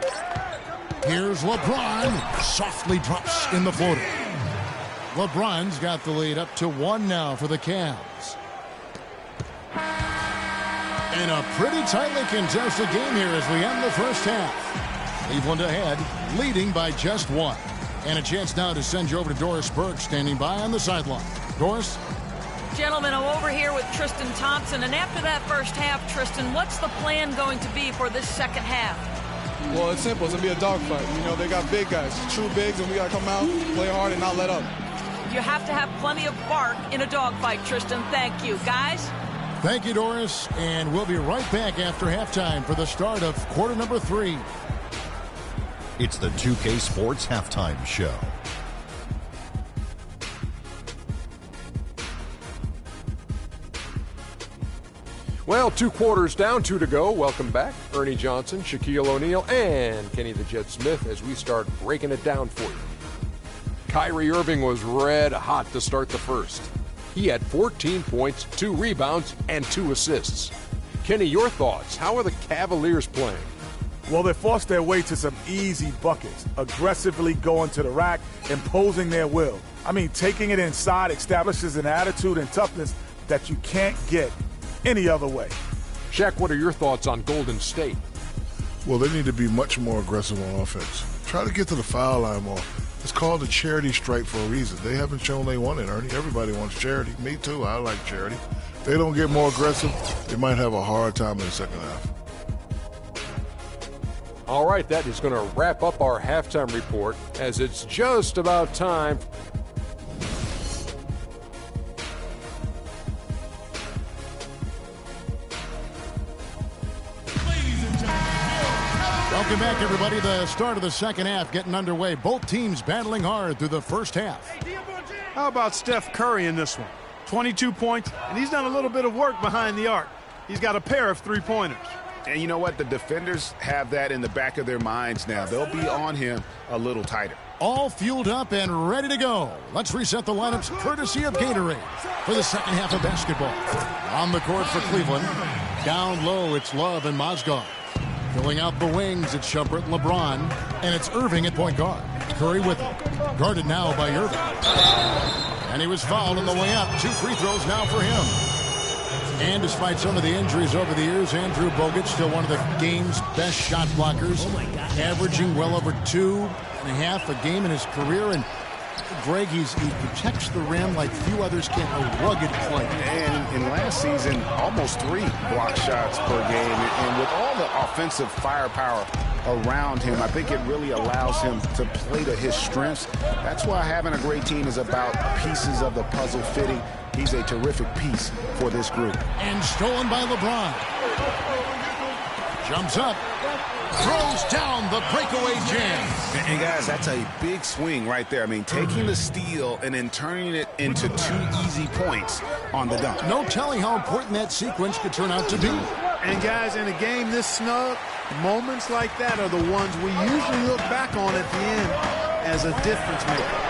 Here's LeBron. Softly drops in the floater. LeBron's got the lead up to 1 now for the Cavs. And a pretty tightly contested game here as we end the first half. Cleveland ahead, leading by just 1. And a chance now to send you over to Doris Burke, standing by on the sideline. Doris? Gentlemen, I'm over here with Tristan Thompson, and after that first half, Tristan, what's the plan going to be for this second half? Well, it's simple. It's going to be a dogfight. You know, they got big guys, true bigs, and we got to come out, play hard, and not let up. You have to have plenty of bark in a dogfight, Tristan. Thank you. Guys? Thank you, Doris. And we'll be right back after halftime for the start of quarter number 3. It's the 2K Sports Halftime Show. Well, 2 quarters down, 2 to go. Welcome back. Ernie Johnson, Shaquille O'Neal, and Kenny the Jet Smith as we start breaking it down for you. Kyrie Irving was red hot to start the first. He had 14 points, 2 rebounds, and 2 assists. Kenny, your thoughts? How are the Cavaliers playing? Well, they forced their way to some easy buckets, aggressively going to the rack, imposing their will. I mean, taking it inside establishes an attitude and toughness that you can't get any other way. Shaq, what are your thoughts on Golden State? Well, they need to be much more aggressive on offense. Try to get to the foul line more. It's called a charity strike for a reason. They haven't shown they want it, Ernie. Everybody wants charity. Me too. I like charity. If they don't get more aggressive, they might have a hard time in the second half. All right, that is going to wrap up our halftime report as it's just about time. Welcome back, everybody. The start of the second half getting underway. Both teams battling hard through the first half. How about Steph Curry in this one? 22 points, and he's done a little bit of work behind the arc. He's got a pair of three-pointers. And you know what? The defenders have that in the back of their minds now. They'll be on him a little tighter. All fueled up and ready to go. Let's reset the lineups courtesy of Gatorade for the second half of basketball. On the court for Cleveland. Down low, it's Love and Mozgov. Filling out the wings, it's Shumpert and LeBron. And it's Irving at point guard. Curry with him. Guarded now by Irving. And he was fouled on the way up. 2 free throws now for him. And despite some of the injuries over the years, Andrew Bogut still one of the game's best shot blockers. Averaging well over 2.5 a game in his career. And Greg, he protects the rim like few others can. A rugged player. And in last season, almost 3 block shots per game. And with all the offensive firepower around him, I think it really allows him to play to his strengths. That's why having a great team is about pieces of the puzzle fitting. He's a terrific piece for this group. And stolen by LeBron. Jumps up. Throws down the breakaway jam. And guys, that's a big swing right there. I mean, taking the steal and then turning it into 2 easy points on the dunk. No telling how important that sequence could turn out to be. And guys, in a game this snug, moments like that are the ones we usually look back on at the end as a difference maker.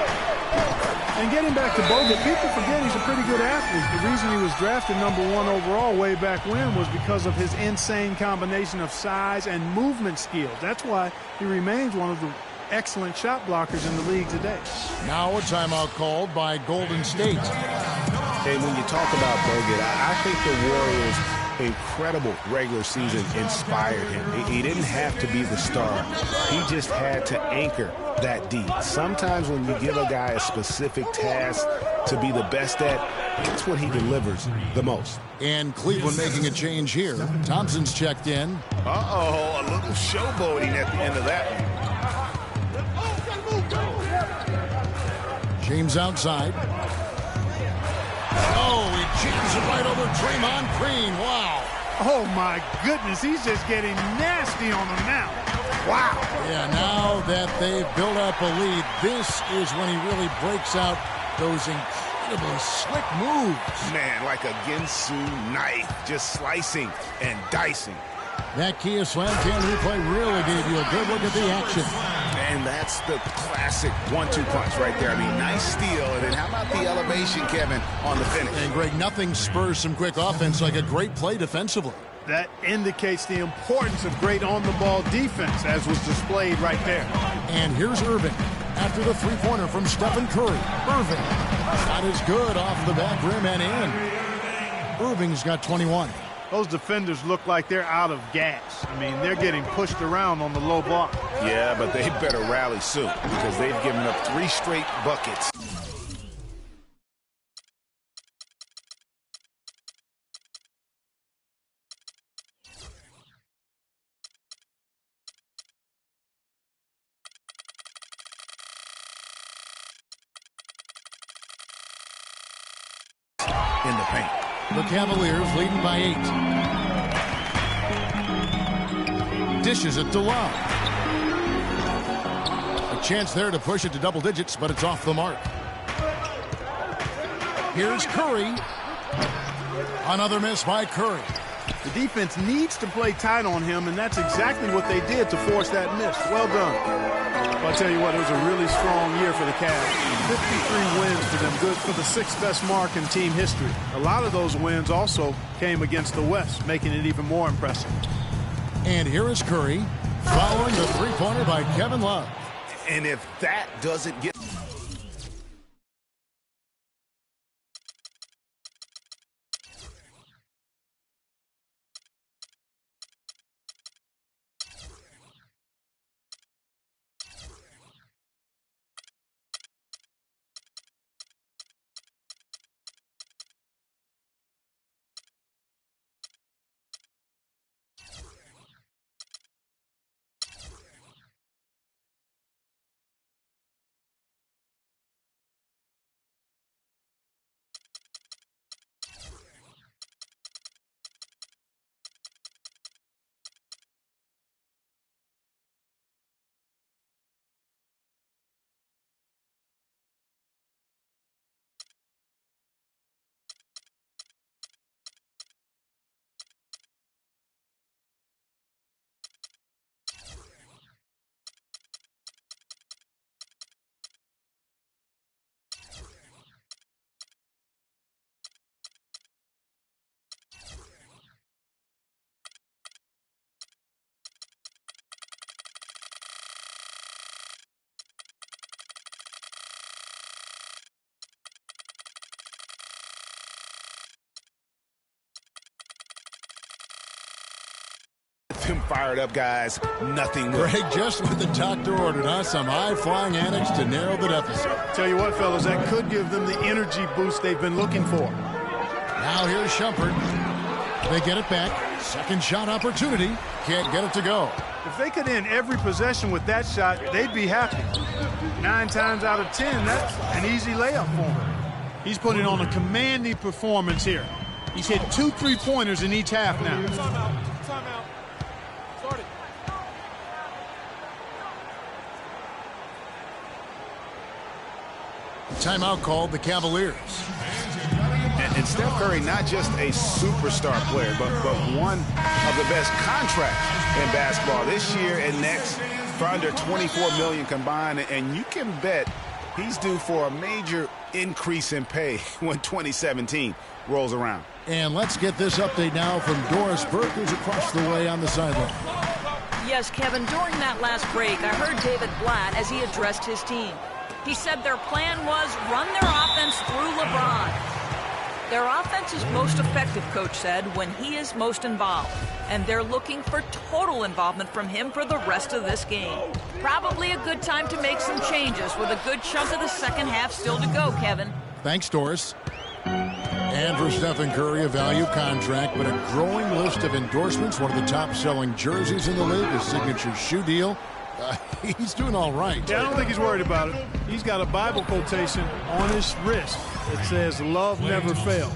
And getting back to Bogut, people forget he's a pretty good athlete. The reason he was drafted #1 overall way back when was because of his insane combination of size and movement skills. That's why he remains one of the excellent shot blockers in the league today. Now a timeout called by Golden State. Hey, when you talk about Bogut, I think the Warriors' incredible regular season inspired him. He didn't have to be the star. He just had to anchor that D. Sometimes when you give a guy a specific task to be the best at, that's what he delivers the most. And Cleveland making a change here. Thompson's checked in. Uh-oh, a little showboating at the end of that one. James outside. Oh, he jams it right over Draymond Green. Wow. Oh, my goodness. He's just getting nasty on them now. Wow. Yeah, now that they've built up a lead, this is when he really breaks out those incredibly slick moves. Man, like a Ginsu knife, just slicing and dicing. That Kia Slam Can replay really gave you a good look at the action. And that's the classic 1-2 punch right there. I mean, nice steal. And then how about the elevation, Kevin, on the finish? And, Greg, nothing spurs some quick offense like a great play defensively. That indicates the importance of great on-the-ball defense, as was displayed right there. And here's Irving after the three-pointer from Stephen Curry. Irving, shot is good off the back rim and in. Irving's got 21. Those defenders look like they're out of gas. I mean, they're getting pushed around on the low block. Yeah, but they better rally soon because they've given up 3 straight buckets. In the paint. The Cavaliers leading by 8. Dishes it to Love. A chance there to push it to double digits, but it's off the mark. Here's Curry. Another miss by Curry. The defense needs to play tight on him, and that's exactly what they did to force that miss. Well done. I'll tell you what, it was a really strong year for the Cavs. 53 wins for them, good for the 6th best mark in team history. A lot of those wins also came against the West, making it even more impressive. And here is Curry, following the three-pointer by Kevin Love. And if that doesn't get... Them fired up guys, nothing. Greg, just what the doctor ordered, huh? Some high-flying antics to narrow the deficit. Tell you what, fellas, that could give them the energy boost they've been looking for. Now here's Shumpert. They get it back. Second shot opportunity. Can't get it to go. If they could end every possession with that shot, they'd be happy. 9 times out of 10, that's an easy layup for him. He's putting on a commanding performance here. He's hit 2 3-pointers in each half now. Timeout. Start it. Timeout called the Cavaliers. And Steph Curry, not just a superstar player, but one of the best contracts in basketball this year and next for under $24 million combined. And you can bet he's due for a major increase in pay when 2017 rolls around. And let's get this update now from Doris Burke, who's across the way on the sideline. Yes, Kevin, during that last break, I heard David Blatt as he addressed his team. He said their plan was run their offense through LeBron. Their offense is most effective, Coach said, when he is most involved. And they're looking for total involvement from him for the rest of this game. Probably a good time to make some changes with a good chunk of the second half still to go, Kevin. Thanks, Doris. And for Stephen Curry, a value contract, but a growing list of endorsements. One of the top-selling jerseys in the league, a signature shoe deal. He's doing all right. Yeah, I don't think he's worried about it. He's got a Bible quotation on his wrist that says, "Love never fails."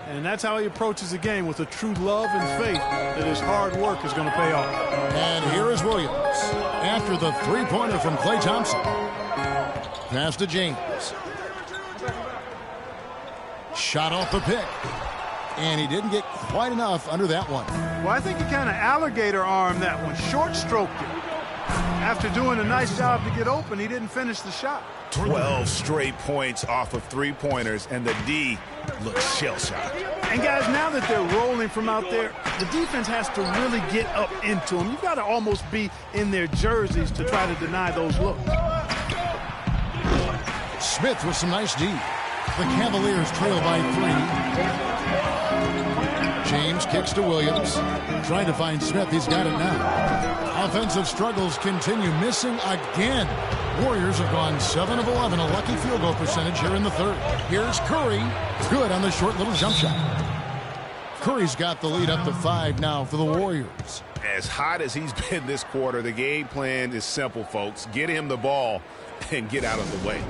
And that's how he approaches the game, with a true love and faith that his hard work is going to pay off. And here is Williams after the three-pointer from Klay Thompson. Pass to James. Shot off the pick. And he didn't get quite enough under that one. Well, I think he kind of alligator armed that one, short-stroked it. After doing a nice job to get open, he didn't finish the shot. 12 straight points off of three-pointers, and the D looks shell-shocked. And, guys, now that they're rolling from out there, the defense has to really get up into them. You've got to almost be in their jerseys to try to deny those looks. Smith with some nice D. The Cavaliers trail by 3. James kicks to Williams. Trying to find Smith. He's got it now. Offensive struggles continue. Missing again. Warriors have gone 7 of 11. A lucky field goal percentage here in the third. Here's Curry. Good on the short little jump shot. Curry's got the lead up to 5 now for the Warriors. As hot as he's been this quarter, the game plan is simple, folks. Get him the ball and get out of the way.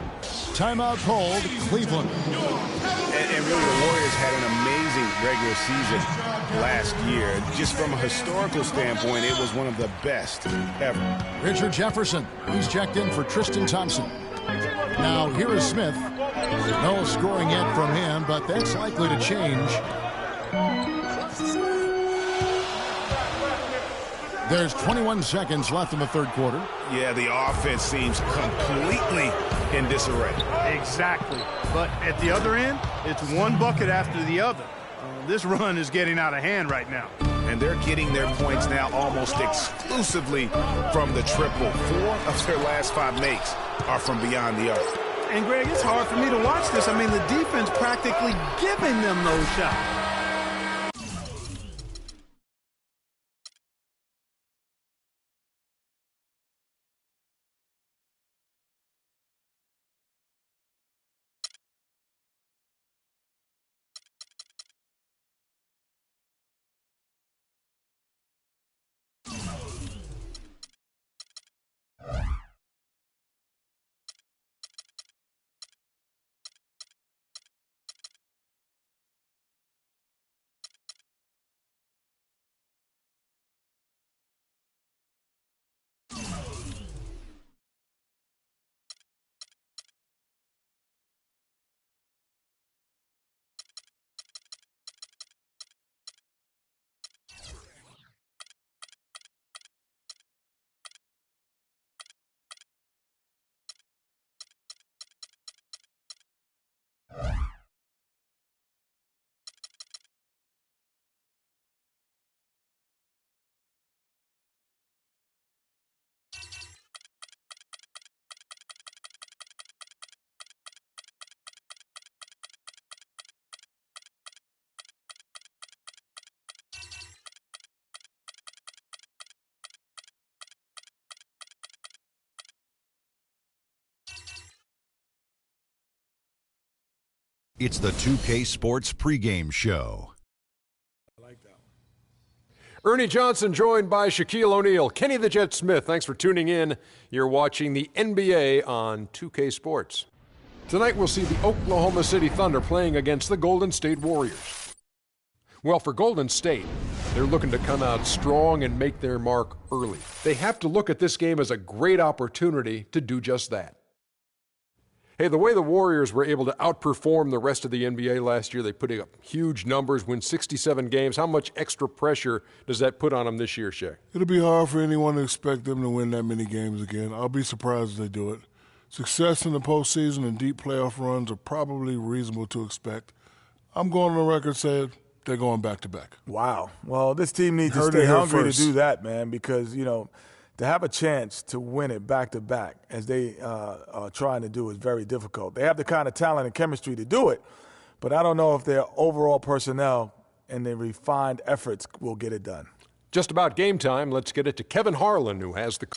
Timeout called, Cleveland. And really, the Warriors had an amazing regular season last year. Just from a historical standpoint, it was one of the best ever. Richard Jefferson, he's checked in for Tristan Thompson. Now, here is Smith. No scoring yet from him, but that's likely to change. There's 21 seconds left in the third quarter. Yeah, the offense seems completely in disarray. Exactly. But at the other end, it's one bucket after the other. This run is getting out of hand right now. And they're getting their points now almost exclusively from the triple. 4 of their last 5 makes are from beyond the arc. And, Greg, it's hard for me to watch this. I mean, the defense practically giving them those shots. It's the 2K Sports pregame show. I like that one. Ernie Johnson joined by Shaquille O'Neal. Kenny the Jet Smith, thanks for tuning in. You're watching the NBA on 2K Sports. Tonight we'll see the Oklahoma City Thunder playing against the Golden State Warriors. Well, for Golden State, they're looking to come out strong and make their mark early. They have to look at this game as a great opportunity to do just that. Hey, the way the Warriors were able to outperform the rest of the NBA last year, they put up huge numbers, win 67 games. How much extra pressure does that put on them this year, Shaq? It'll be hard for anyone to expect them to win that many games again. I'll be surprised if they do it. Success in the postseason and deep playoff runs are probably reasonable to expect. I'm going on the record saying they're going back-to-back. Wow. Well, this team needs to stay hungry to do that, man, because, you know, to have a chance to win it back-to-back, as they are trying to do, is very difficult. They have the kind of talent and chemistry to do it, but I don't know if their overall personnel and their refined efforts will get it done. Just about game time. Let's get it to Kevin Harlan, who has the...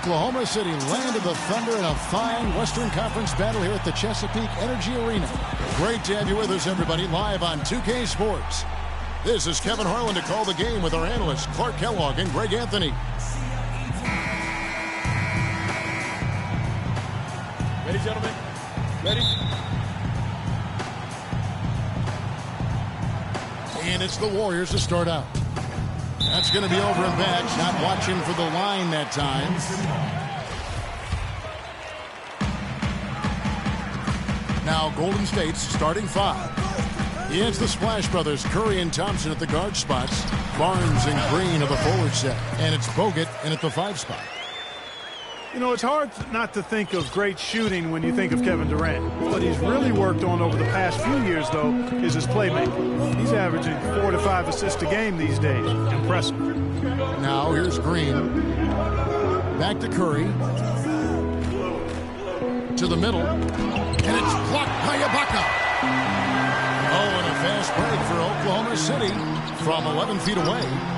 Oklahoma City landed the Thunder in a fine Western Conference battle here at the Chesapeake Energy Arena. Great to have you with us, everybody, live on 2K Sports. This is Kevin Harlan to call the game with our analysts Clark Kellogg and Greg Anthony. Ready, gentlemen? Ready? And it's the Warriors to start out. That's going to be over and back. Not watching for the line that time. Now Golden State's starting five. It's the Splash Brothers, Curry and Thompson at the guard spots. Barnes and Green of the forward set. And it's Bogut in at the 5 spot. You know, it's hard not to think of great shooting when you think of Kevin Durant. What he's really worked on over the past few years, though, is his playmaking. He's averaging 4 to 5 assists a game these days. Impressive. Now here's Green. Back to Curry. To the middle. And it's blocked by Ibaka. Oh, and a fast break for Oklahoma City from 11 feet away.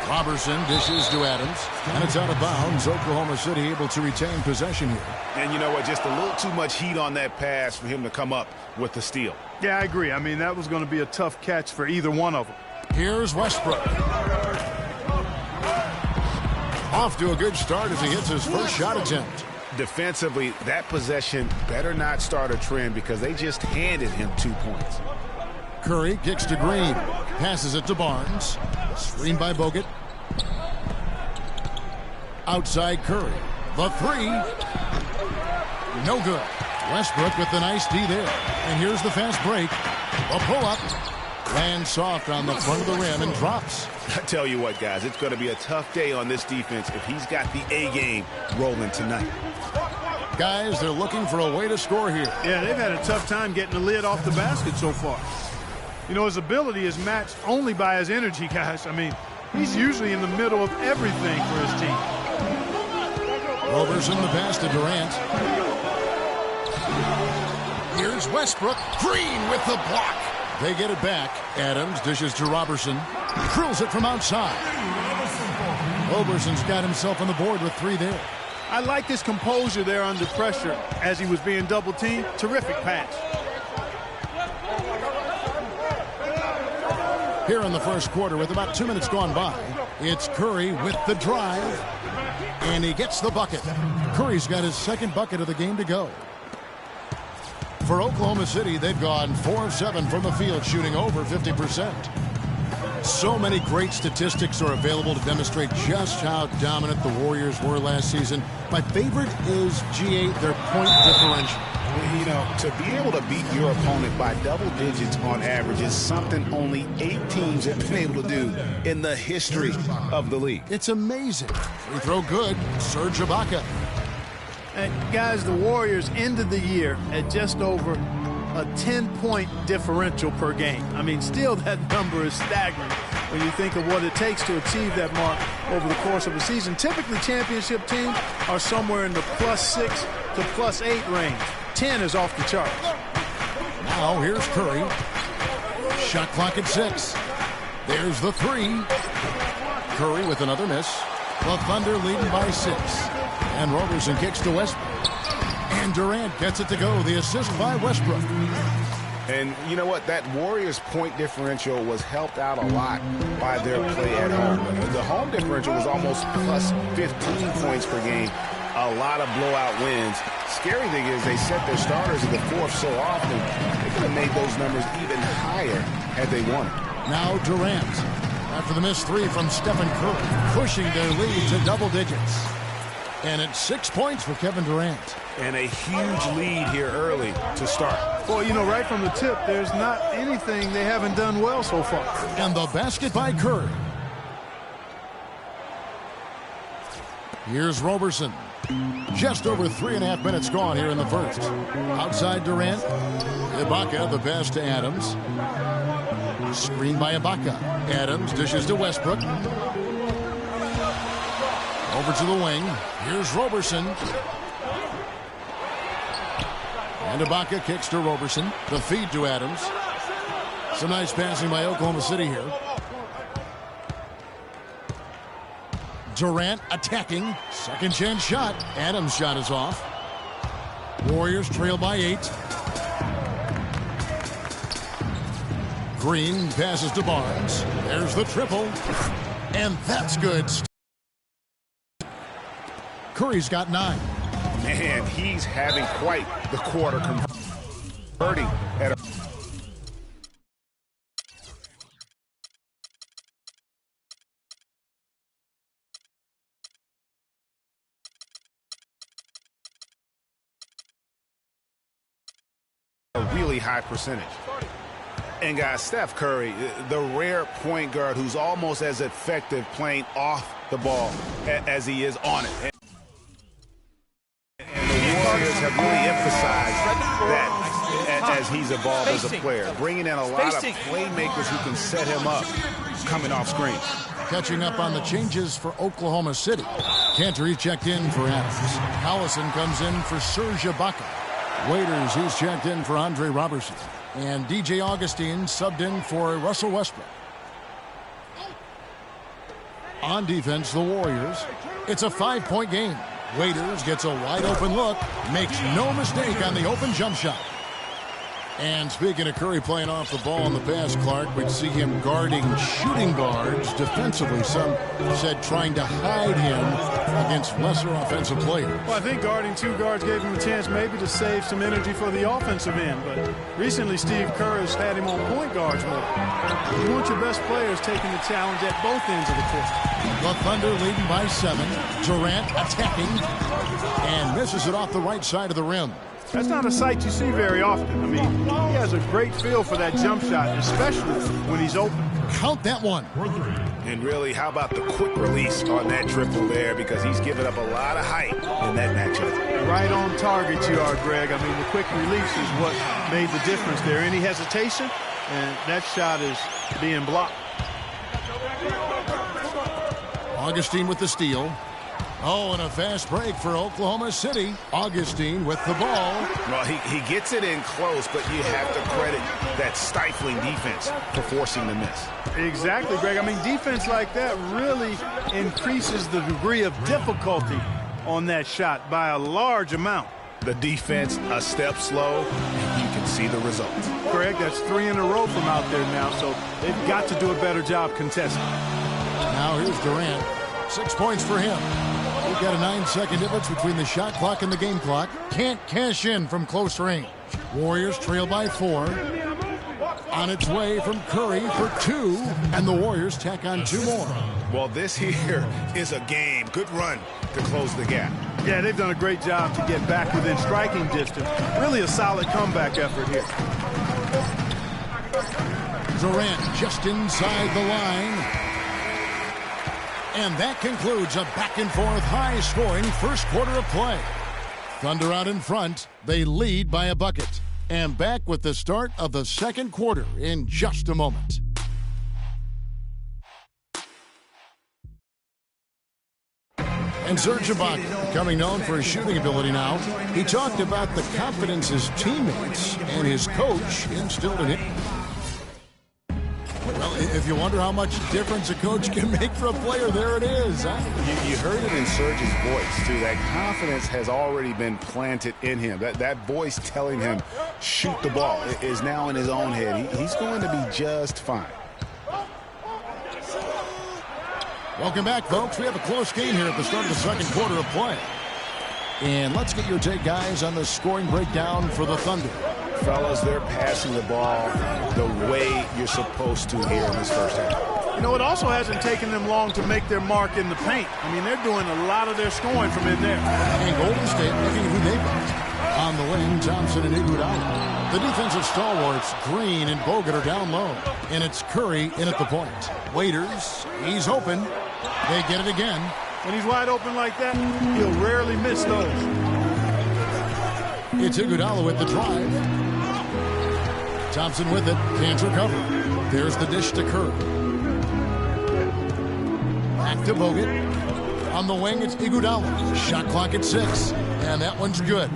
Robertson dishes to Adams, and it's out of bounds. Oklahoma City able to retain possession here. And you know what? Just a little too much heat on that pass for him to come up with the steal. Yeah, I agree. I mean, that was going to be a tough catch for either one of them. Here's Westbrook. Off to a good start as he hits his first shot attempt. Defensively, that possession better not start a trend because they just handed him 2 points. Curry kicks to Green. Passes it to Barnes. Screened by Bogut. Outside Curry. The 3. No good. Westbrook with the nice D there. And here's the fast break. A pull-up. Lands soft on the front of the rim and drops. I tell you what, guys, it's going to be a tough day on this defense if he's got the A game rolling tonight. Guys, they're looking for a way to score here. Yeah, they've had a tough time getting the lid off the basket so far. You know, his ability is matched only by his energy, guys. I mean, he's usually in the middle of everything for his team. Robertson the pass to Durant. Here's Westbrook. Green with the block. They get it back. Adams dishes to Robertson. Drills it from outside. Roberson's got himself on the board with 3 there. I like his composure there under pressure as he was being double-teamed. Terrific pass. Here in the first quarter with about 2 minutes gone by, it's Curry with the drive, and he gets the bucket. Curry's got his second bucket of the game to go. For Oklahoma City, they've gone 4 of 7 from the field, shooting over 50%. So many great statistics are available to demonstrate just how dominant the Warriors were last season. My favorite is G8, their point differential. You know, to be able to beat your opponent by double digits on average is something only 8 teams have been able to do in the history of the league. It's amazing. Free throw good. Serge Ibaka. And guys, the Warriors ended the year at just over a 10-point differential per game. I mean, still that number is staggering when you think of what it takes to achieve that mark over the course of a season. Typically, championship teams are somewhere in the +6 to +8 range. 10 is off the charts. Now here's Curry. Shot clock at 6. There's the 3. Curry with another miss. The Thunder leading by 6. And Robertson kicks to Westbrook. And Durant gets it to go. The assist by Westbrook. And you know what? That Warriors point differential was helped out a lot by their play at home. The home differential was almost +15 points per game. A lot of blowout wins. Scary thing is they set their starters in the 4th so often, they could have made those numbers even higher had they wanted. Now Durant. After the missed 3 from Stephen Curry, pushing their lead to double digits. And it's 6 points for Kevin Durant. And a huge lead here early to start. Well, you know, right from the tip, there's not anything they haven't done well so far. And the basket by Curry. Here's Robertson. Just over 3.5 minutes gone here in the first. Outside Durant. Ibaka, the pass to Adams. Screen by Ibaka. Adams dishes to Westbrook. Over to the wing. Here's Robertson. And Ibaka kicks to Robertson. The feed to Adams. Some nice passing by Oklahoma City here. Durant attacking. Second chance shot. Adams' shot is off. Warriors trail by 8. Green passes to Barnes. There's the triple. And that's good. Curry's got 9. Man, he's having quite the quarter converting at a really high percentage. And guys, Steph Curry, the rare point guard who's almost as effective playing off the ball as he is on it. And the Warriors have really emphasized that as he's evolved as a player, bringing in a lot of playmakers who can set him up coming off screen. Catching up on the changes for Oklahoma City. Cantor checked in for Adams. Collison comes in for Serge Ibaka. Waiters, he's checked in for Andre Robertson. And DJ Augustine subbed in for Russell Westbrook. On defense, the Warriors. It's a 5-point game. Waiters gets a wide open look. Makes no mistake on the open jump shot. And speaking of Curry playing off the ball on the pass, Clark, we'd see him guarding shooting guards defensively. Some said trying to hide him against lesser offensive players. Well, I think guarding 2 guards gave him a chance maybe to save some energy for the offensive end. But recently, Steve Kerr has had him on point guards more. You want your best players taking the challenge at both ends of the court. The Thunder leading by 7. Durant attacking and misses it off the right side of the rim. That's not a sight you see very often. I mean, he has a great feel for that jump shot, especially when he's open. Count that one. And really, how about the quick release on that triple there, because he's given up a lot of height in that matchup. Right on target you are, Greg. I mean, the quick release is what made the difference there. Any hesitation, and that shot is being blocked. Augustine with the steal. Oh, and a fast break for Oklahoma City. Augustine with the ball. Well, he gets it in close, but you have to credit that stifling defense for forcing the miss. Exactly, Greg. I mean, defense like that really increases the degree of difficulty on that shot by a large amount. The defense a step slow, and you can see the results. Greg, that's 3 in a row from out there now, so they've got to do a better job contesting. Now here's Durant. 6 points for him. We've got a 9-second difference between the shot clock and the game clock. Can't cash in from close range. Warriors trail by 4. On its way from Curry for 2, and the Warriors tack on 2 more. Well, this here is a game. Good run to close the gap. Yeah, they've done a great job to get back within striking distance. Really a solid comeback effort here. Durant just inside the line. And that concludes a back-and-forth, high-scoring first quarter of play. Thunder out in front. They lead by a bucket. And back with the start of the second quarter in just a moment. And Serge Ibaka, becoming known for his shooting ability now, he talked about the confidence his teammates and his coach instilled in him. Well, if you wonder how much difference a coach can make for a player, there it is. Huh? You heard it in Serge's voice, too. That confidence has already been planted in him. That voice telling him, shoot the ball, is now in his own head. He's going to be just fine. Welcome back, folks. We have a close game here at the start of the second quarter of play. And let's get your take, guys, on the scoring breakdown for the Thunder. Fellas, they're passing the ball the way you're supposed to here in this first half. You know, it also hasn't taken them long to make their mark in the paint. I mean, they're doing a lot of their scoring from in there. And Golden State looking at who they've got. On the wing, Thompson and Iguodala. The defensive stalwarts, Green and Bogut, are down low. And it's Curry in at the point. Waiters, he's open. They get it again. When he's wide open like that, he'll rarely miss those. It's Iguodala with the drive. Thompson with it, can't recover. There's the dish to Curry. Back to Bogut. On the wing, it's Iguodala. Shot clock at 6, and that one's good.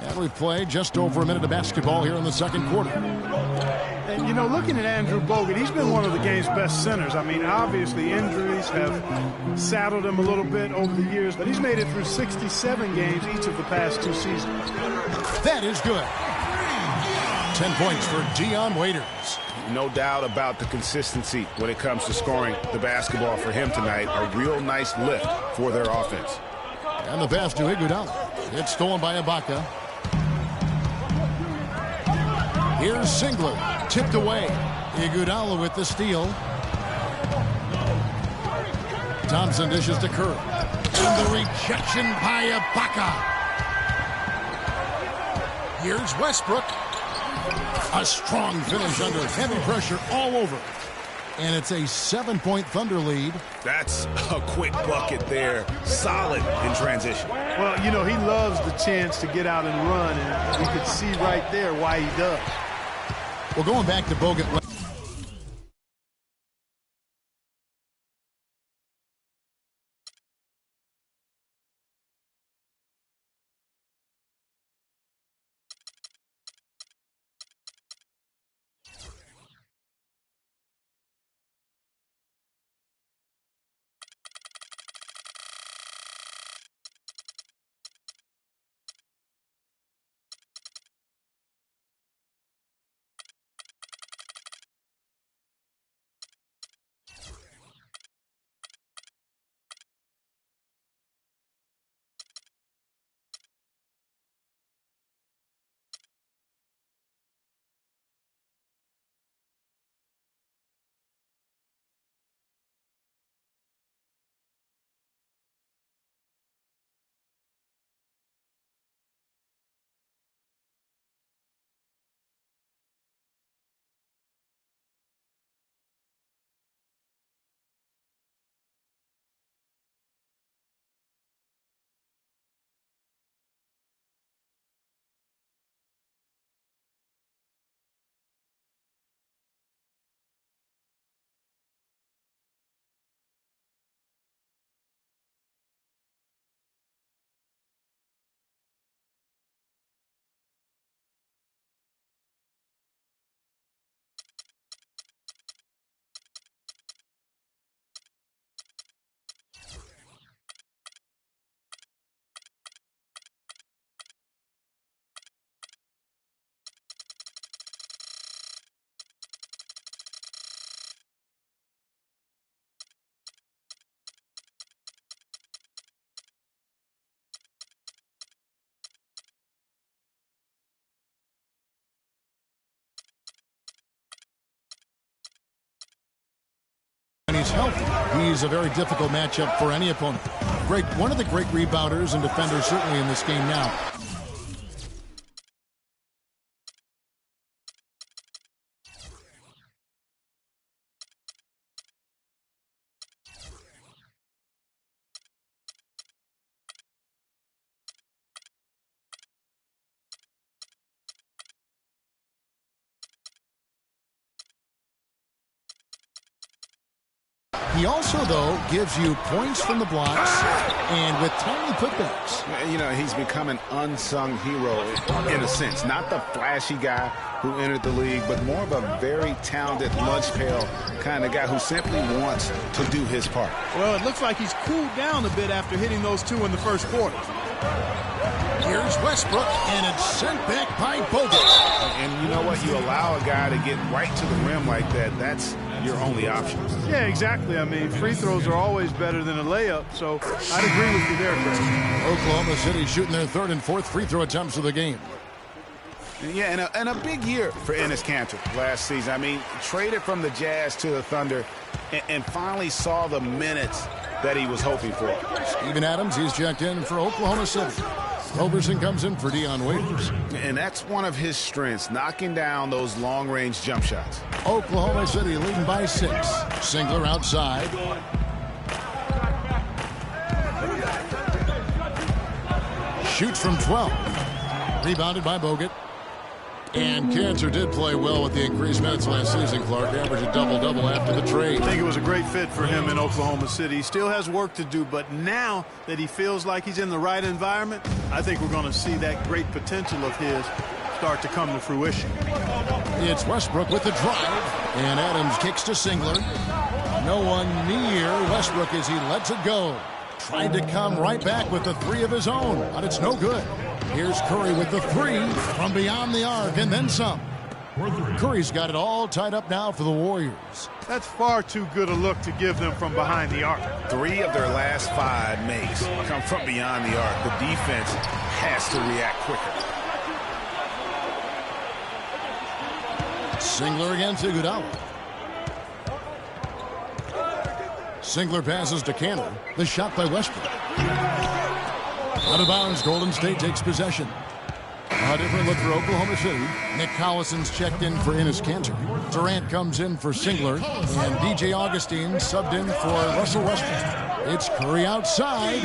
Yeah, We've played just over a minute of basketball here in the second quarter. And, you know, looking at Andrew Bogut, he's been one of the game's best centers. I mean, obviously injuries have saddled him a little bit over the years, but he's made it through 67 games each of the past 2 seasons. That is good. 10 points for Dion Waiters. No doubt about the consistency when it comes to scoring the basketball for him tonight. A real nice lift for their offense. And the pass to Iguodala. It's stolen by Ibaka. Here's Singler. Tipped away. Iguodala with the steal. Thompson dishes to Curry. And the rejection by Ibaka. Here's Westbrook. A strong finish under heavy pressure all over. And it's a 7-point Thunder lead. That's a quick bucket there. Solid in transition. Well, you know, he loves the chance to get out and run, and you can see right there why he does. Well, going back to Bogut. When he's healthy, he's a very difficult matchup for any opponent. One of the great rebounders and defenders certainly in this game now. He also, though, gives you points from the blocks and with tiny putbacks. You know, he's become an unsung hero in a sense. Not the flashy guy who entered the league, but more of a very talented lunch pail kind of guy who simply wants to do his part. Well, it looks like he's cooled down a bit after hitting those 2 in the first quarter. Here's Westbrook, and it's sent back by Bogut. And you know what? You allow a guy to get right to the rim like that, that's your only option. Yeah, exactly. I mean, free throws are always better than a layup, so I'd agree with you there, Greg. Oklahoma City shooting their 3rd and 4th free throw attempts of the game. Yeah, and a big year for Enes Kanter last season. I mean, traded from the Jazz to the Thunder and finally saw the minutes that he was hoping for. Steven Adams, he's checked in for Oklahoma City. Roberson comes in for Dion Waiters. And that's one of his strengths, knocking down those long-range jump shots. Oklahoma City leading by 6. Singler outside. Shoots from 12. Rebounded by Bogut. And Cantor did play well with the increased minutes last season, Clark. Averaged a double-double after the trade. I think it was a great fit for him in Oklahoma City. He still has work to do, but now that he feels like he's in the right environment, I think we're going to see that great potential of his start to come to fruition. It's Westbrook with the drive, and Adams kicks to Singler. No one near Westbrook as he lets it go. Tried to come right back with the three of his own, but it's no good. Here's Curry with the three from beyond the arc and then some. Curry's got it all tied up now for the Warriors. That's far too good a look to give them from behind the arc. 3 of their last 5 makes come from beyond the arc. The defense has to react quicker. Singler against Iguodala. Singler passes to Cantor. The shot by Westbrook. Out of bounds, Golden State takes possession. A different look for Oklahoma City. Nick Collison's checked in for Enes Kanter. Durant comes in for Singler. And DJ Augustine subbed in for Russell Westbrook. It's Curry outside.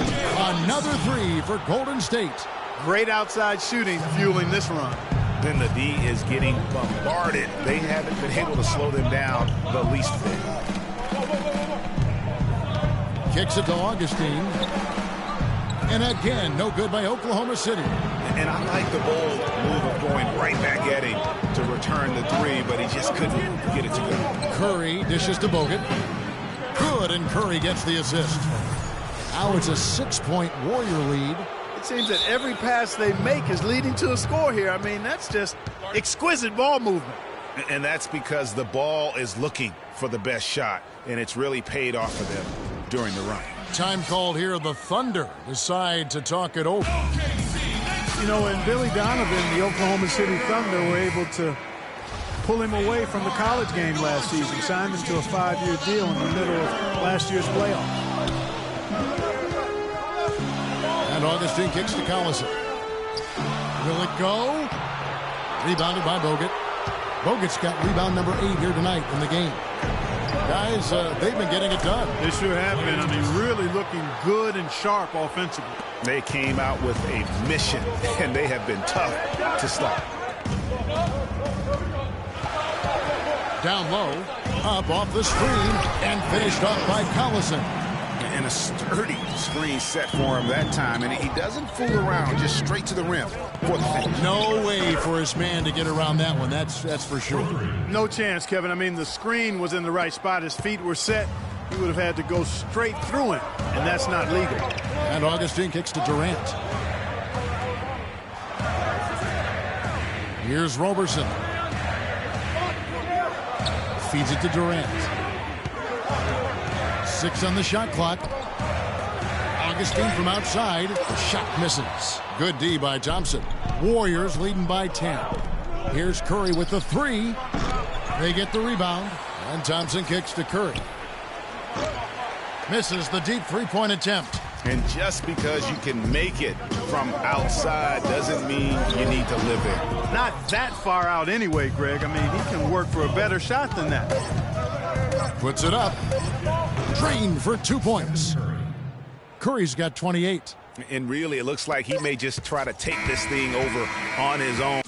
Another three for Golden State. Great outside shooting fueling this run. Then the D is getting bombarded. They haven't been able to slow them down the least bit. Kicks it to Augustine. And again, no good by Oklahoma City. And I like the bold move of going right back at him to return the three, but he just couldn't get it to go. Curry dishes to Bogut. Good, and Curry gets the assist. Now it's a 6-point Warrior lead. It seems that every pass they make is leading to a score here. I mean, that's just exquisite ball movement. And that's because the ball is looking for the best shot, and it's really paid off for them during the run. Time called here. The Thunder decide to talk it over. You know, and Billy Donovan, the Oklahoma City Thunder, were able to pull him away from the college game last season, signed him to a 5-year deal in the middle of last year's playoff. And Augustine kicks to Collison. Will it go? Rebounded by Bogut. Bogut's got rebound number 8 here tonight in the game. Guys, they've been getting it done. They sure have been. I mean, really looking good and sharp offensively. They came out with a mission, and they have been tough to stop. Down low, up off the screen, and finished off by Collison. And a sturdy screen set for him that time, and he doesn't fool around, just straight to the rim for the finish. No way for his man to get around that one, that's for sure. No chance, Kevin. I mean, the screen was in the right spot. His feet were set. He would have had to go straight through him, and that's not legal. And Augustine kicks to Durant. Here's Roberson. Feeds it to Durant. 6 on the shot clock. Augustine from outside. Shot misses. Good D by Thompson. Warriors leading by 10. Here's Curry with the 3. They get the rebound. And Thompson kicks to Curry. Misses the deep three-point attempt. And just because you can make it from outside doesn't mean you need to live it. Not that far out anyway, Greg. I mean, he can work for a better shot than that. Puts it up. Drained for 2 points. Curry's got 28. And really, it looks like he may just try to take this thing over on his own.